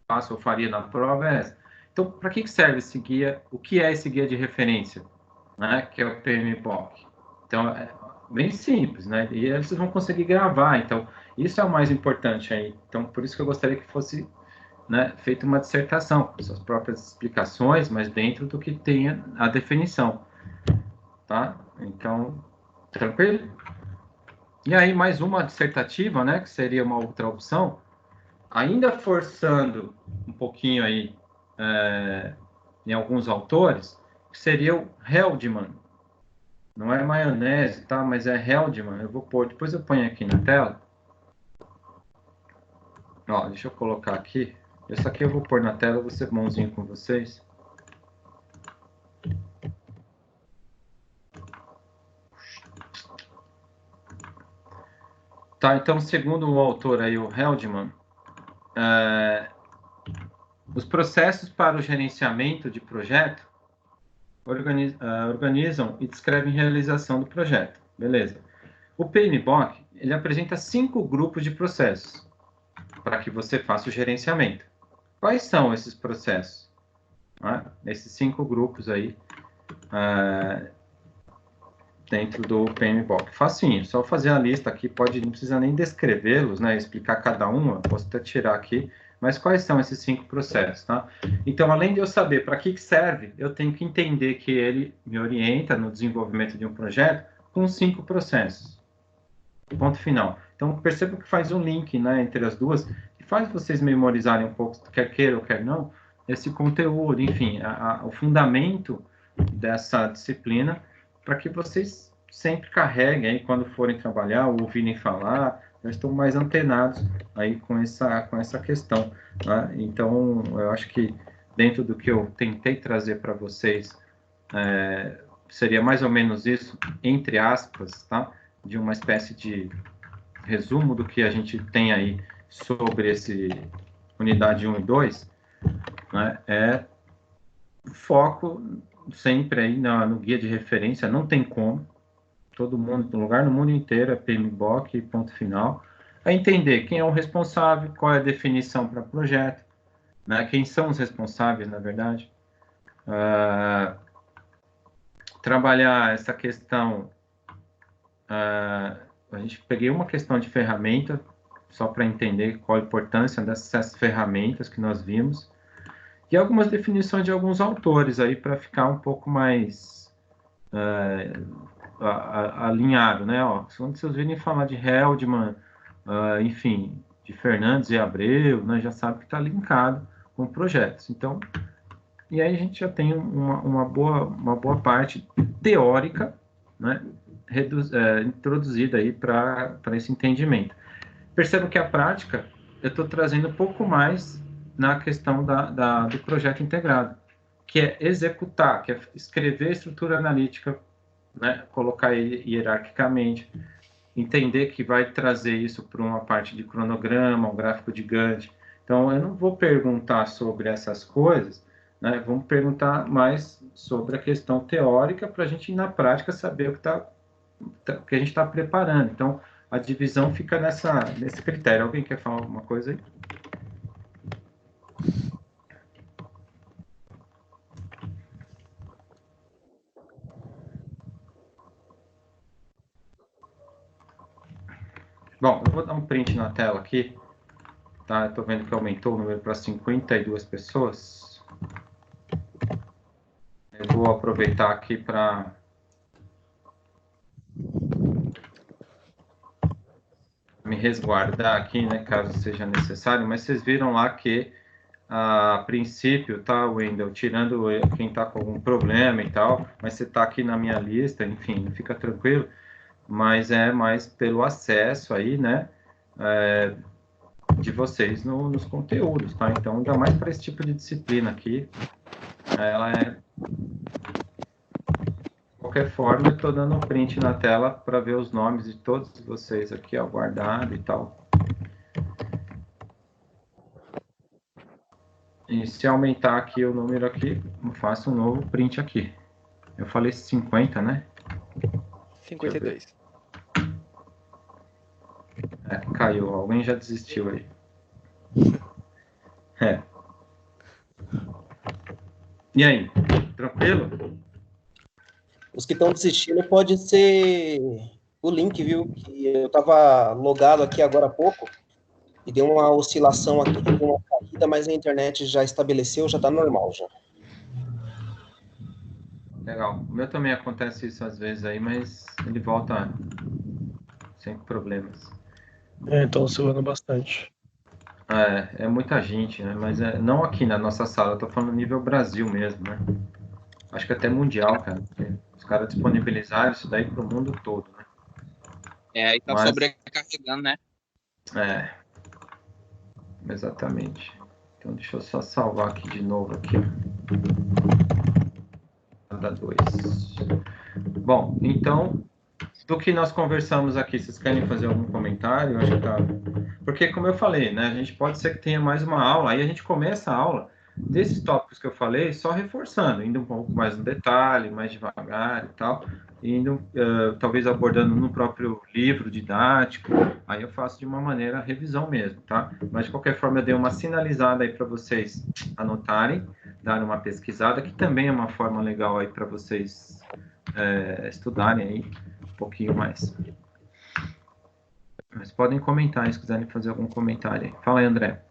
[SPEAKER 1] faço ou faria na prova é essa. Então, para que serve esse guia? O que é esse guia de referência, né? Que é o PMBOK. Então, é bem simples, né? E aí vocês vão conseguir gravar. Então, isso é o mais importante aí. Então, por isso que eu gostaria que fosse, né, feita uma dissertação, com suas próprias explicações, mas dentro do que tenha a definição, tá? Então, tranquilo? E aí, mais uma dissertativa, né? Que seria uma outra opção, ainda forçando um pouquinho aí em alguns autores, que seria o Heldman. Não é maionese, tá? Mas é Heldman. Eu vou pôr, depois eu ponho aqui na tela. Ó, deixa eu colocar aqui. Essa aqui eu vou pôr na tela, eu vou ser bonzinho com vocês. Tá, então, segundo o autor aí, o Heldman, os processos para o gerenciamento de projeto organizam e descrevem a realização do projeto. Beleza. O PMBOK, ele apresenta 5 grupos de processos para que você faça o gerenciamento. Quais são esses processos? Esses 5 grupos aí dentro do PMBOK. Facinho, só fazer a lista aqui, não precisa nem descrevê-los, né, explicar cada um, eu posso até tirar aqui, mas quais são esses 5 processos, tá? Então, além de eu saber para que serve, eu tenho que entender que ele me orienta no desenvolvimento de um projeto com 5 processos. Ponto final. Então, perceba que faz um link, né, entre as duas, que faz vocês memorizarem um pouco, quer queira ou quer não, esse conteúdo, enfim, o fundamento dessa disciplina, para que vocês sempre carreguem aí quando forem trabalhar ou ouvirem falar, já estão mais antenados aí com essa questão, tá? Então, eu acho que dentro do que eu tentei trazer para vocês, seria mais ou menos isso, entre aspas, tá? De uma espécie de resumo do que a gente tem aí sobre esse unidade 1 e 2, né? É foco sempre aí no guia de referência, não tem como, todo mundo, no lugar no mundo inteiro, é PMBOK, ponto final, é entender quem é o responsável, qual é a definição para projeto, né? Quem são os responsáveis, na verdade, trabalhar essa questão, a gente peguei uma questão de ferramenta, só para entender qual a importância dessas ferramentas que nós vimos, e algumas definições de alguns autores aí para ficar um pouco mais alinhado, né? Ó, quando vocês virem falar de Heldman, enfim, de Fernandes e Abreu, né, já sabe que está linkado com projetos. Então, e aí a gente já tem uma boa parte teórica, né, introduzida aí para esse entendimento. Perceba que a prática eu estou trazendo um pouco mais na questão do projeto integrado, que é executar, que é escrever a estrutura analítica, né, colocar hierarquicamente, entender que vai trazer isso para uma parte de cronograma, um gráfico de Gantt. Então, eu não vou perguntar sobre essas coisas, né? Vamos perguntar mais sobre a questão teórica para a gente, na prática, saber o que a gente está preparando. Então, a divisão fica nesse critério. Alguém quer falar alguma coisa aí? Bom, eu vou dar um print na tela aqui, tá? Eu tô vendo que aumentou o número para 52 pessoas. Eu vou aproveitar aqui para me resguardar aqui, né, caso seja necessário, mas vocês viram lá que, a princípio, tá, Wendel, tirando quem tá com algum problema e tal, mas você tá aqui na minha lista, enfim, fica tranquilo, mas é mais pelo acesso aí, né, de vocês nos conteúdos, tá? Então, ainda mais para esse tipo de disciplina aqui, ela é... De qualquer forma, eu estou dando um print na tela para ver os nomes de todos vocês aqui, ó, guardado e tal. E se aumentar aqui o número aqui, eu faço um novo print aqui. Eu falei 50, né?
[SPEAKER 12] 52.
[SPEAKER 1] Caiu. Alguém já desistiu aí. E aí? Tranquilo?
[SPEAKER 2] Os que estão desistindo pode ser o link, viu? Que eu estava logado aqui agora há pouco e deu uma oscilação aqui, deu uma caída, mas a internet já estabeleceu, já está normal já.
[SPEAKER 1] Legal. O meu também acontece isso às vezes aí, mas ele volta sem problemas.
[SPEAKER 13] Então oscilando bastante.
[SPEAKER 1] É muita gente, né? Mas não aqui na nossa sala, eu tô falando nível Brasil mesmo, né? Acho que até mundial, cara. Os caras disponibilizaram isso daí pro mundo todo, né?
[SPEAKER 3] Aí tá sobrecarregando, né?
[SPEAKER 1] Exatamente. Então deixa eu só salvar aqui de novo aqui. Cada 2. Bom, então, do que nós conversamos aqui, vocês querem fazer algum comentário? Eu acho que tá... Porque, como eu falei, né, a gente pode ser que tenha mais uma aula, aí a gente começa a aula desses tópicos que eu falei, só reforçando, indo um pouco mais no detalhe, mais devagar e tal, indo, talvez abordando no próprio livro didático, aí eu faço de uma maneira revisão mesmo, tá? Mas, de qualquer forma, eu dei uma sinalizada aí para vocês anotarem, dar uma pesquisada, que também é uma forma legal aí para vocês estudarem aí um pouquinho mais. Mas podem comentar, se quiserem fazer algum comentário aí. Fala aí, André.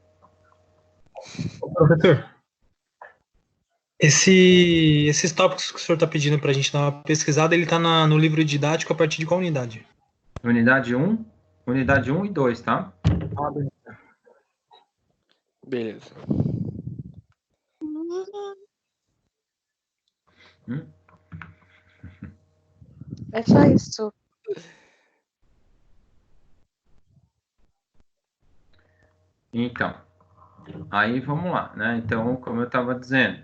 [SPEAKER 13] Professor, esses tópicos que o senhor está pedindo para a gente dar uma pesquisada, ele está no livro didático a partir de qual unidade?
[SPEAKER 1] Unidade 1, unidade 1 e 2, tá?
[SPEAKER 12] Beleza.
[SPEAKER 14] É só isso.
[SPEAKER 1] Então, aí vamos lá, né? Então, como eu estava dizendo.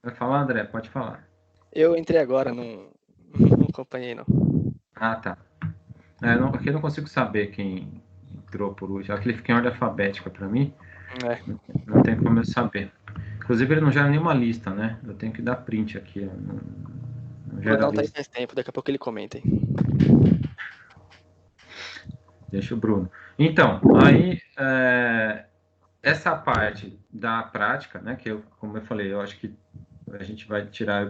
[SPEAKER 1] Vai falar, André? Pode falar.
[SPEAKER 12] Eu entrei agora, não acompanhei, não.
[SPEAKER 1] Ah, tá. Aqui eu não consigo saber quem entrou por hoje. Aqui ele fica em ordem alfabética para mim. Não tem como eu saber. Inclusive, ele não gera nenhuma lista, né? Eu tenho que dar print aqui. Não
[SPEAKER 12] Vou dar um mais tempo, daqui a pouco ele comenta aí.
[SPEAKER 1] Deixa o Bruno. Então, aí, essa parte da prática, né, que como eu falei, eu acho que a gente vai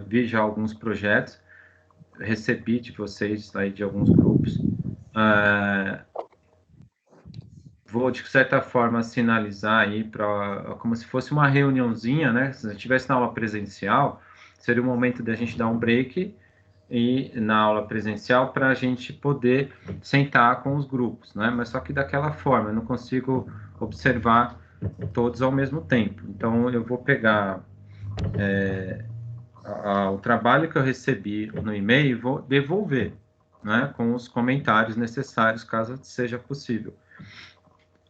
[SPEAKER 1] vi já alguns projetos, recebi de vocês aí de alguns grupos, vou, de certa forma, sinalizar aí como se fosse uma reuniãozinha, né, se a gente estivesse na aula presencial, seria o momento de a gente dar um break e na aula presencial para a gente poder sentar com os grupos, né? Mas só que daquela forma, eu não consigo observar todos ao mesmo tempo. Então, eu vou pegar o trabalho que eu recebi no e-mail e vou devolver, né? Com os comentários necessários, caso seja possível,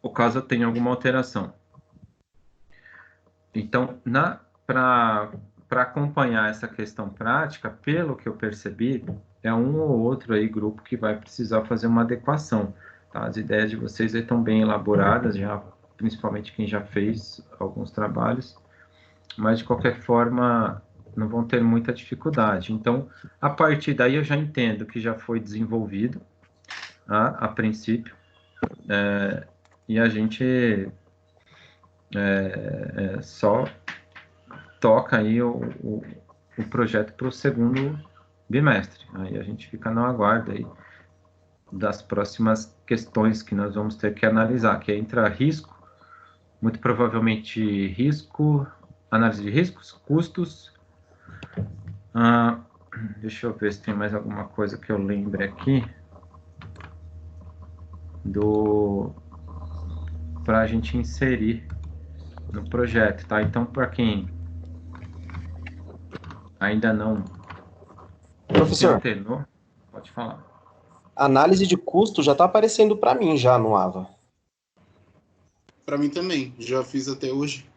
[SPEAKER 1] ou caso eu tenha alguma alteração. Então, para acompanhar essa questão prática, pelo que eu percebi, é um ou outro aí grupo que vai precisar fazer uma adequação. Tá? As ideias de vocês estão bem elaboradas, já principalmente quem já fez alguns trabalhos, mas de qualquer forma não vão ter muita dificuldade. Então, a partir daí eu já entendo que já foi desenvolvido, a princípio, e a gente só toca aí o projeto para o segundo bimestre. Aí a gente fica no aguardo aí das próximas questões que nós vamos ter que analisar, que entra risco, muito provavelmente risco, análise de riscos, custos. Deixa eu ver se tem mais alguma coisa que eu lembre aqui para a gente inserir no projeto, tá? Então, para quem ainda não...
[SPEAKER 2] Professor,
[SPEAKER 1] pode falar.
[SPEAKER 2] Análise de custo já está aparecendo para mim já no AVA.
[SPEAKER 11] Para mim também, já fiz até hoje.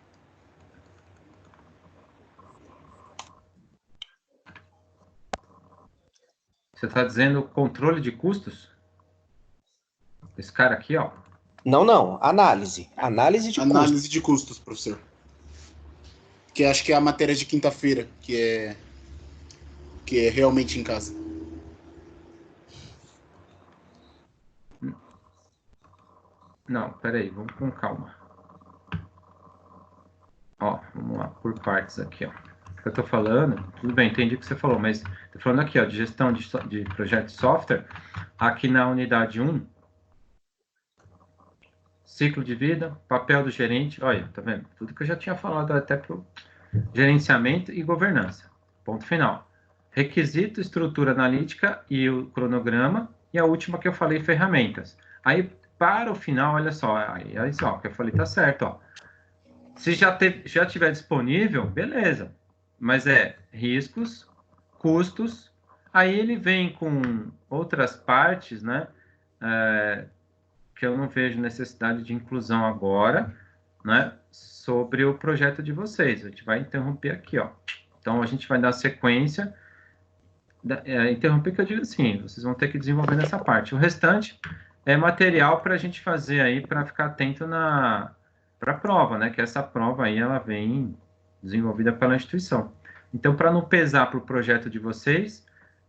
[SPEAKER 1] Você está dizendo controle de custos? Esse cara aqui, ó.
[SPEAKER 2] Não, análise. Análise de custos.
[SPEAKER 11] Análise de custos, professor. Que acho que é a matéria de quinta-feira, que é realmente em casa.
[SPEAKER 1] Não, peraí, vamos com calma. Ó, vamos lá, por partes aqui, ó. O que eu tô falando, tudo bem, entendi o que você falou, mas tô falando aqui, ó, de gestão de projeto de software, aqui na unidade 1, ciclo de vida, papel do gerente, olha, tá vendo? Tudo que eu já tinha falado até pro gerenciamento e governança. Ponto final. Requisito, estrutura analítica e o cronograma, e a última que eu falei, ferramentas. Aí, para o final, olha só, aí ó, que eu falei, tá certo, ó. Se já tiver disponível, beleza. Mas riscos, custos, aí ele vem com outras partes, né, que eu não vejo necessidade de inclusão agora, né, sobre o projeto de vocês. A gente vai interromper aqui, ó. Então, a gente vai dar sequência. Interromper que eu digo assim, vocês vão ter que desenvolver nessa parte. O restante é material para a gente fazer aí, para ficar atento para a prova, né? Que essa prova aí, ela vem desenvolvida pela instituição. Então, para não pesar para o projeto de vocês,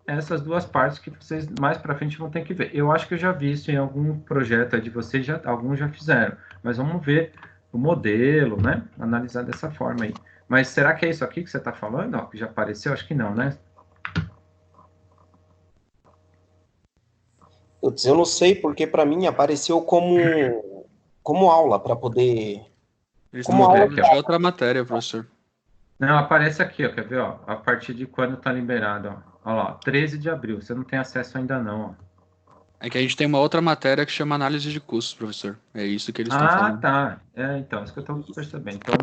[SPEAKER 1] essas duas partes que vocês mais para frente vão ter que ver. Eu acho que eu já vi isso em algum projeto de vocês, alguns já fizeram. Mas vamos ver o modelo, né? Analisar dessa forma aí. Mas será que é isso aqui que você está falando? Ó, que já apareceu? Acho que não, né?
[SPEAKER 2] Eu não sei, porque para mim apareceu como aula, para poder...
[SPEAKER 15] Isso como aula de outra matéria, professor.
[SPEAKER 1] Não, aparece aqui, ó, quer ver, ó, a partir de quando tá liberado, ó. Olha lá, 13 de abril, você não tem acesso ainda não, ó.
[SPEAKER 15] É que a gente tem uma outra matéria que chama análise de custos, professor. É isso que eles estão falando.
[SPEAKER 1] Ah, tá. Então, isso que eu tô percebendo. Então,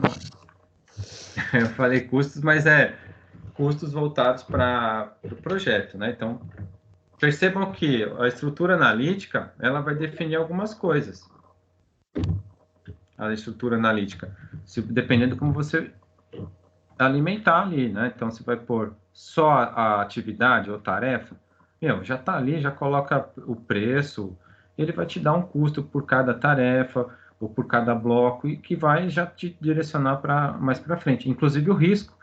[SPEAKER 1] eu falei custos, mas custos voltados para o projeto, né? Então, percebam que a estrutura analítica, ela vai definir algumas coisas. A estrutura analítica, dependendo como você alimentar ali, né? Então, você vai pôr só a atividade ou tarefa, já tá ali, já coloca o preço, ele vai te dar um custo por cada tarefa ou por cada bloco e que vai já te direcionar mais para frente. Inclusive o risco.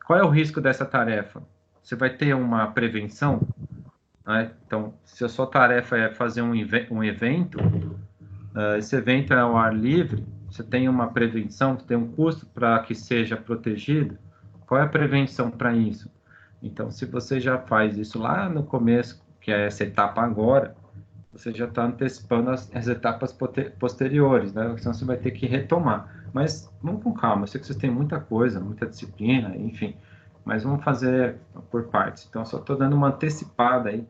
[SPEAKER 1] Qual é o risco dessa tarefa? Você vai ter uma prevenção, né? Então, se a sua tarefa é fazer um evento, esse evento é ao ar livre, você tem uma prevenção, tem um custo para que seja protegido. Qual é a prevenção para isso? Então, se você já faz isso lá no começo, que é essa etapa agora, você já está antecipando as etapas posteriores, né? Senão você vai ter que retomar. Mas vamos com calma, eu sei que vocês têm muita coisa, muita disciplina, enfim, mas vamos fazer por partes. Então, eu só estou dando uma antecipada aí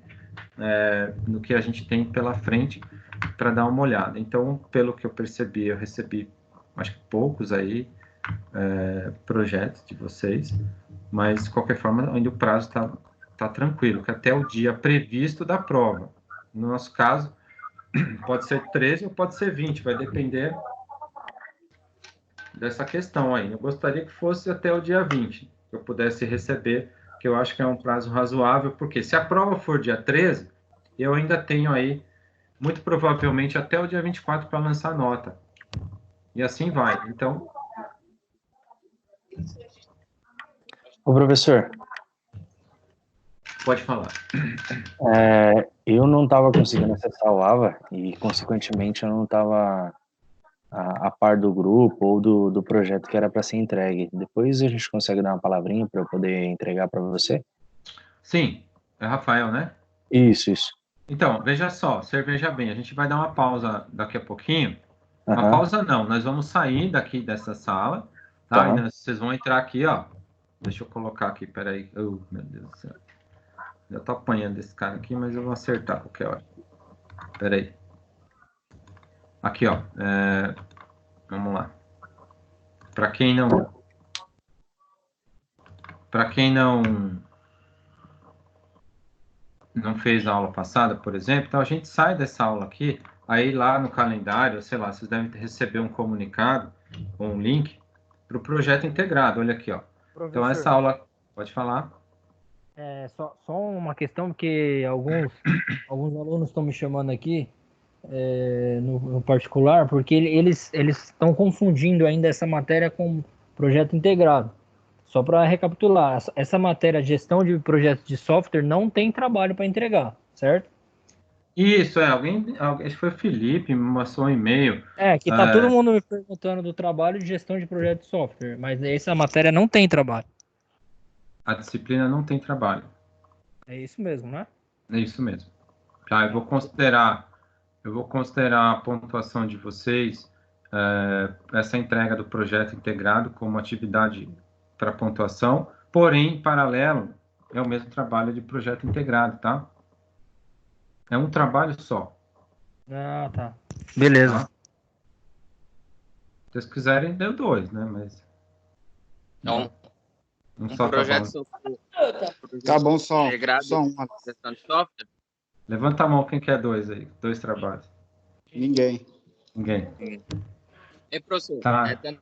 [SPEAKER 1] no que a gente tem pela frente para dar uma olhada. Então, pelo que eu percebi, eu recebi, acho que poucos aí, projetos de vocês, mas de qualquer forma ainda o prazo tá tranquilo, que até o dia previsto da prova. No nosso caso, pode ser 13 ou pode ser 20, vai depender dessa questão aí. Eu gostaria que fosse até o dia 20, que eu pudesse receber, que eu acho que é um prazo razoável, porque se a prova for dia 13, eu ainda tenho aí, muito provavelmente, até o dia 24 para lançar nota. e assim vai. Então,
[SPEAKER 16] Ô, professor,
[SPEAKER 1] pode falar.
[SPEAKER 16] eu não estava conseguindo acessar o AVA e, consequentemente, eu não estava a par do grupo ou do projeto que era para ser entregue. Depois a gente consegue dar uma palavrinha para eu poder entregar para você?
[SPEAKER 1] Sim, é Rafael, né?
[SPEAKER 16] Isso.
[SPEAKER 1] Então, veja só, você veja bem, a gente vai dar uma pausa daqui a pouquinho. Uma
[SPEAKER 16] Aham.
[SPEAKER 1] pausa não, nós vamos sair daqui dessa sala, tá?
[SPEAKER 16] Tá.
[SPEAKER 1] E vocês vão entrar aqui, ó. Deixa eu colocar aqui, peraí. Oh, meu Deus do céu. Eu tô apanhando esse cara aqui, mas eu vou acertar qualquer hora. Peraí. Aqui, ó. Vamos lá. Para quem não fez a aula passada, por exemplo, então a gente sai dessa aula aqui, aí lá no calendário, sei lá, vocês devem receber um comunicado com um link para o projeto integrado. Olha aqui, ó. Então
[SPEAKER 8] Professor.
[SPEAKER 1] essa aula, pode falar?
[SPEAKER 8] Só uma questão, porque alguns alunos estão me chamando aqui, no particular, porque eles estão confundindo ainda essa matéria com projeto integrado. Só para recapitular, essa matéria, gestão de projetos de software, não tem trabalho para entregar, certo?
[SPEAKER 1] Isso, alguém, acho que foi o Felipe, me mostrou um e-mail.
[SPEAKER 8] Que tá todo mundo me perguntando do trabalho de gestão de projeto de software, mas essa matéria não tem trabalho.
[SPEAKER 1] A disciplina não tem trabalho.
[SPEAKER 8] É isso mesmo, né?
[SPEAKER 1] É isso mesmo. Tá, eu vou considerar a pontuação de vocês, essa entrega do projeto integrado como atividade para pontuação, porém, em paralelo, é o mesmo trabalho de projeto integrado, tá? É um trabalho só.
[SPEAKER 8] Ah, tá. Beleza.
[SPEAKER 1] Tá? Se vocês quiserem, deu 2, né? Mas...
[SPEAKER 3] Então,
[SPEAKER 1] um
[SPEAKER 3] um
[SPEAKER 1] só
[SPEAKER 3] projeto
[SPEAKER 1] tá bom.
[SPEAKER 11] Tá bom, só um.
[SPEAKER 3] Gestão de software.
[SPEAKER 1] Levanta a mão quem quer 2 aí. 2 trabalhos.
[SPEAKER 11] Ninguém.
[SPEAKER 3] E, professor,
[SPEAKER 1] Tá.
[SPEAKER 3] é tanto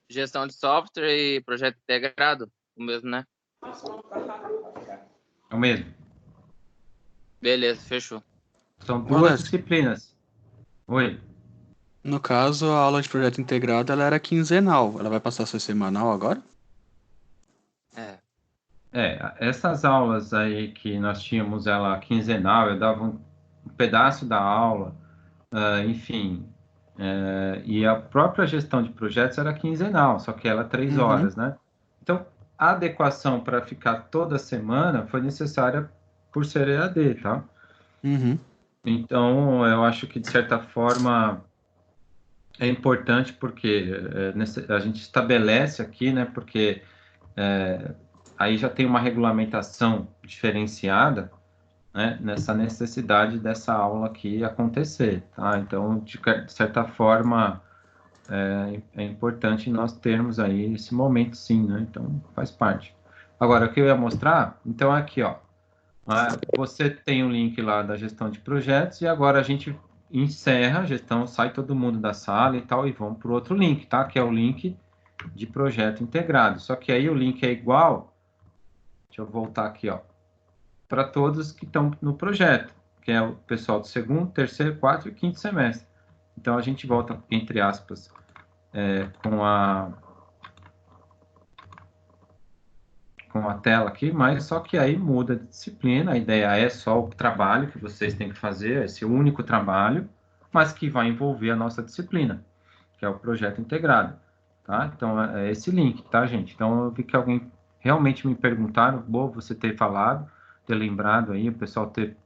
[SPEAKER 3] gestão de software e projeto integrado, o mesmo, né?
[SPEAKER 1] É o mesmo.
[SPEAKER 3] Beleza, fechou.
[SPEAKER 1] São 2 disciplinas. Oi.
[SPEAKER 15] No caso, a aula de projeto integrado ela era quinzenal. Ela vai passar a ser semanal agora?
[SPEAKER 1] Essas aulas aí que nós tínhamos ela quinzenal, eu dava um pedaço da aula, enfim, e a própria gestão de projetos era quinzenal, só que ela 3 horas, né? Então, a adequação para ficar toda semana foi necessária por ser EAD, tá? Então, eu acho que, de certa forma, é importante porque a gente estabelece aqui, né? Porque aí já tem uma regulamentação diferenciada, né, nessa necessidade dessa aula aqui acontecer, tá? Então, de certa forma, é importante nós termos aí esse momento, sim, né? Então, faz parte. Agora, o que eu ia mostrar, então, aqui, ó, você tem um link lá da gestão de projetos e agora a gente encerra a gestão, sai todo mundo da sala e tal, e vamos para o outro link, tá? Que é o link de projeto integrado. Só que aí o link é igual, deixa eu voltar aqui, ó, para todos que estão no projeto, que é o pessoal do segundo, terceiro, quarto e quinto semestre. Então, a gente volta, entre aspas, com a tela aqui, mas só que aí muda de disciplina, a ideia é só o trabalho que vocês têm que fazer, esse único trabalho, mas que vai envolver a nossa disciplina, que é o projeto integrado, tá? Então, é esse link, tá, gente? Então, eu vi que alguém realmente me perguntaram, boa, você ter falado, ter lembrado aí, o pessoal ter...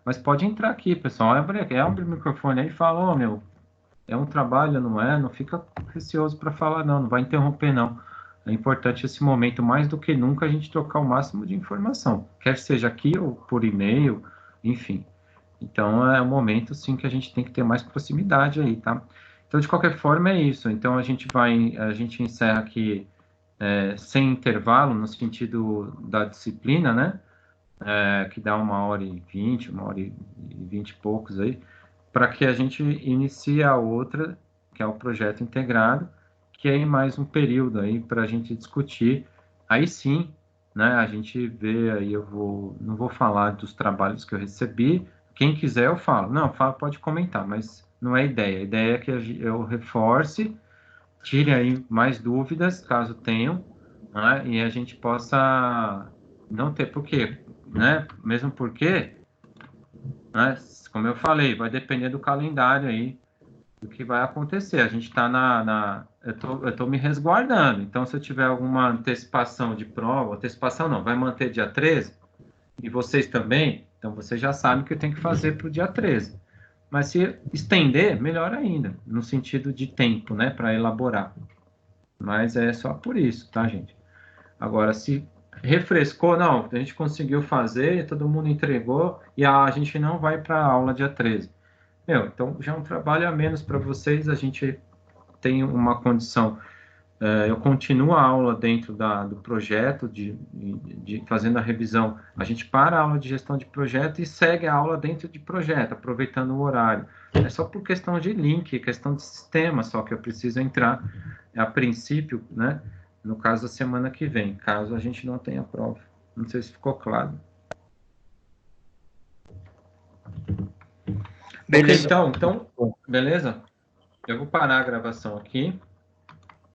[SPEAKER 1] mas pode entrar aqui, pessoal, abre o microfone aí e fala, meu, é um trabalho, não é? Não fica receoso para falar, não vai interromper, não. É importante esse momento, mais do que nunca, a gente trocar o máximo de informação, quer seja aqui ou por e-mail, enfim. Então, é um momento, sim, que a gente tem que ter mais proximidade aí, tá? Então, de qualquer forma, é isso. Então, a gente encerra aqui sem intervalo, no sentido da disciplina, né? Que dá 1h20, 1h20 e poucos aí, para que a gente inicie a outra, que é o projeto integrado, que é mais um período aí para a gente discutir. Aí sim, né, a gente vê aí, não vou falar dos trabalhos que eu recebi, quem quiser eu falo. Não, pode comentar, mas não é a ideia. A ideia é que eu reforce, tire aí mais dúvidas, caso tenham, né? E a gente possa não ter, por quê? Né? Mesmo porque, né? Como eu falei, vai depender do calendário aí, do que vai acontecer. A gente está eu tô me resguardando. Então, se eu tiver alguma antecipação de prova, antecipação não, vai manter dia 13, e vocês também, então vocês já sabem o que eu tenho que fazer para o dia 13. Mas se estender, melhor ainda, no sentido de tempo, né, para elaborar. Mas é só por isso, tá, gente? Agora, se refrescou, não, a gente conseguiu fazer, todo mundo entregou, e a gente não vai para a aula dia 13. Então já é um trabalho a menos para vocês, a gente tem uma condição, eu continuo a aula dentro do projeto, fazendo a revisão, a gente para a aula de gestão de projeto e segue a aula dentro de projeto, aproveitando o horário. É só por questão de link, questão de sistema, só que eu preciso entrar, a princípio, né, no caso da semana que vem, caso a gente não tenha prova. Não sei se ficou claro.
[SPEAKER 7] Beleza.
[SPEAKER 1] Okay, então, beleza? Eu vou parar a gravação aqui.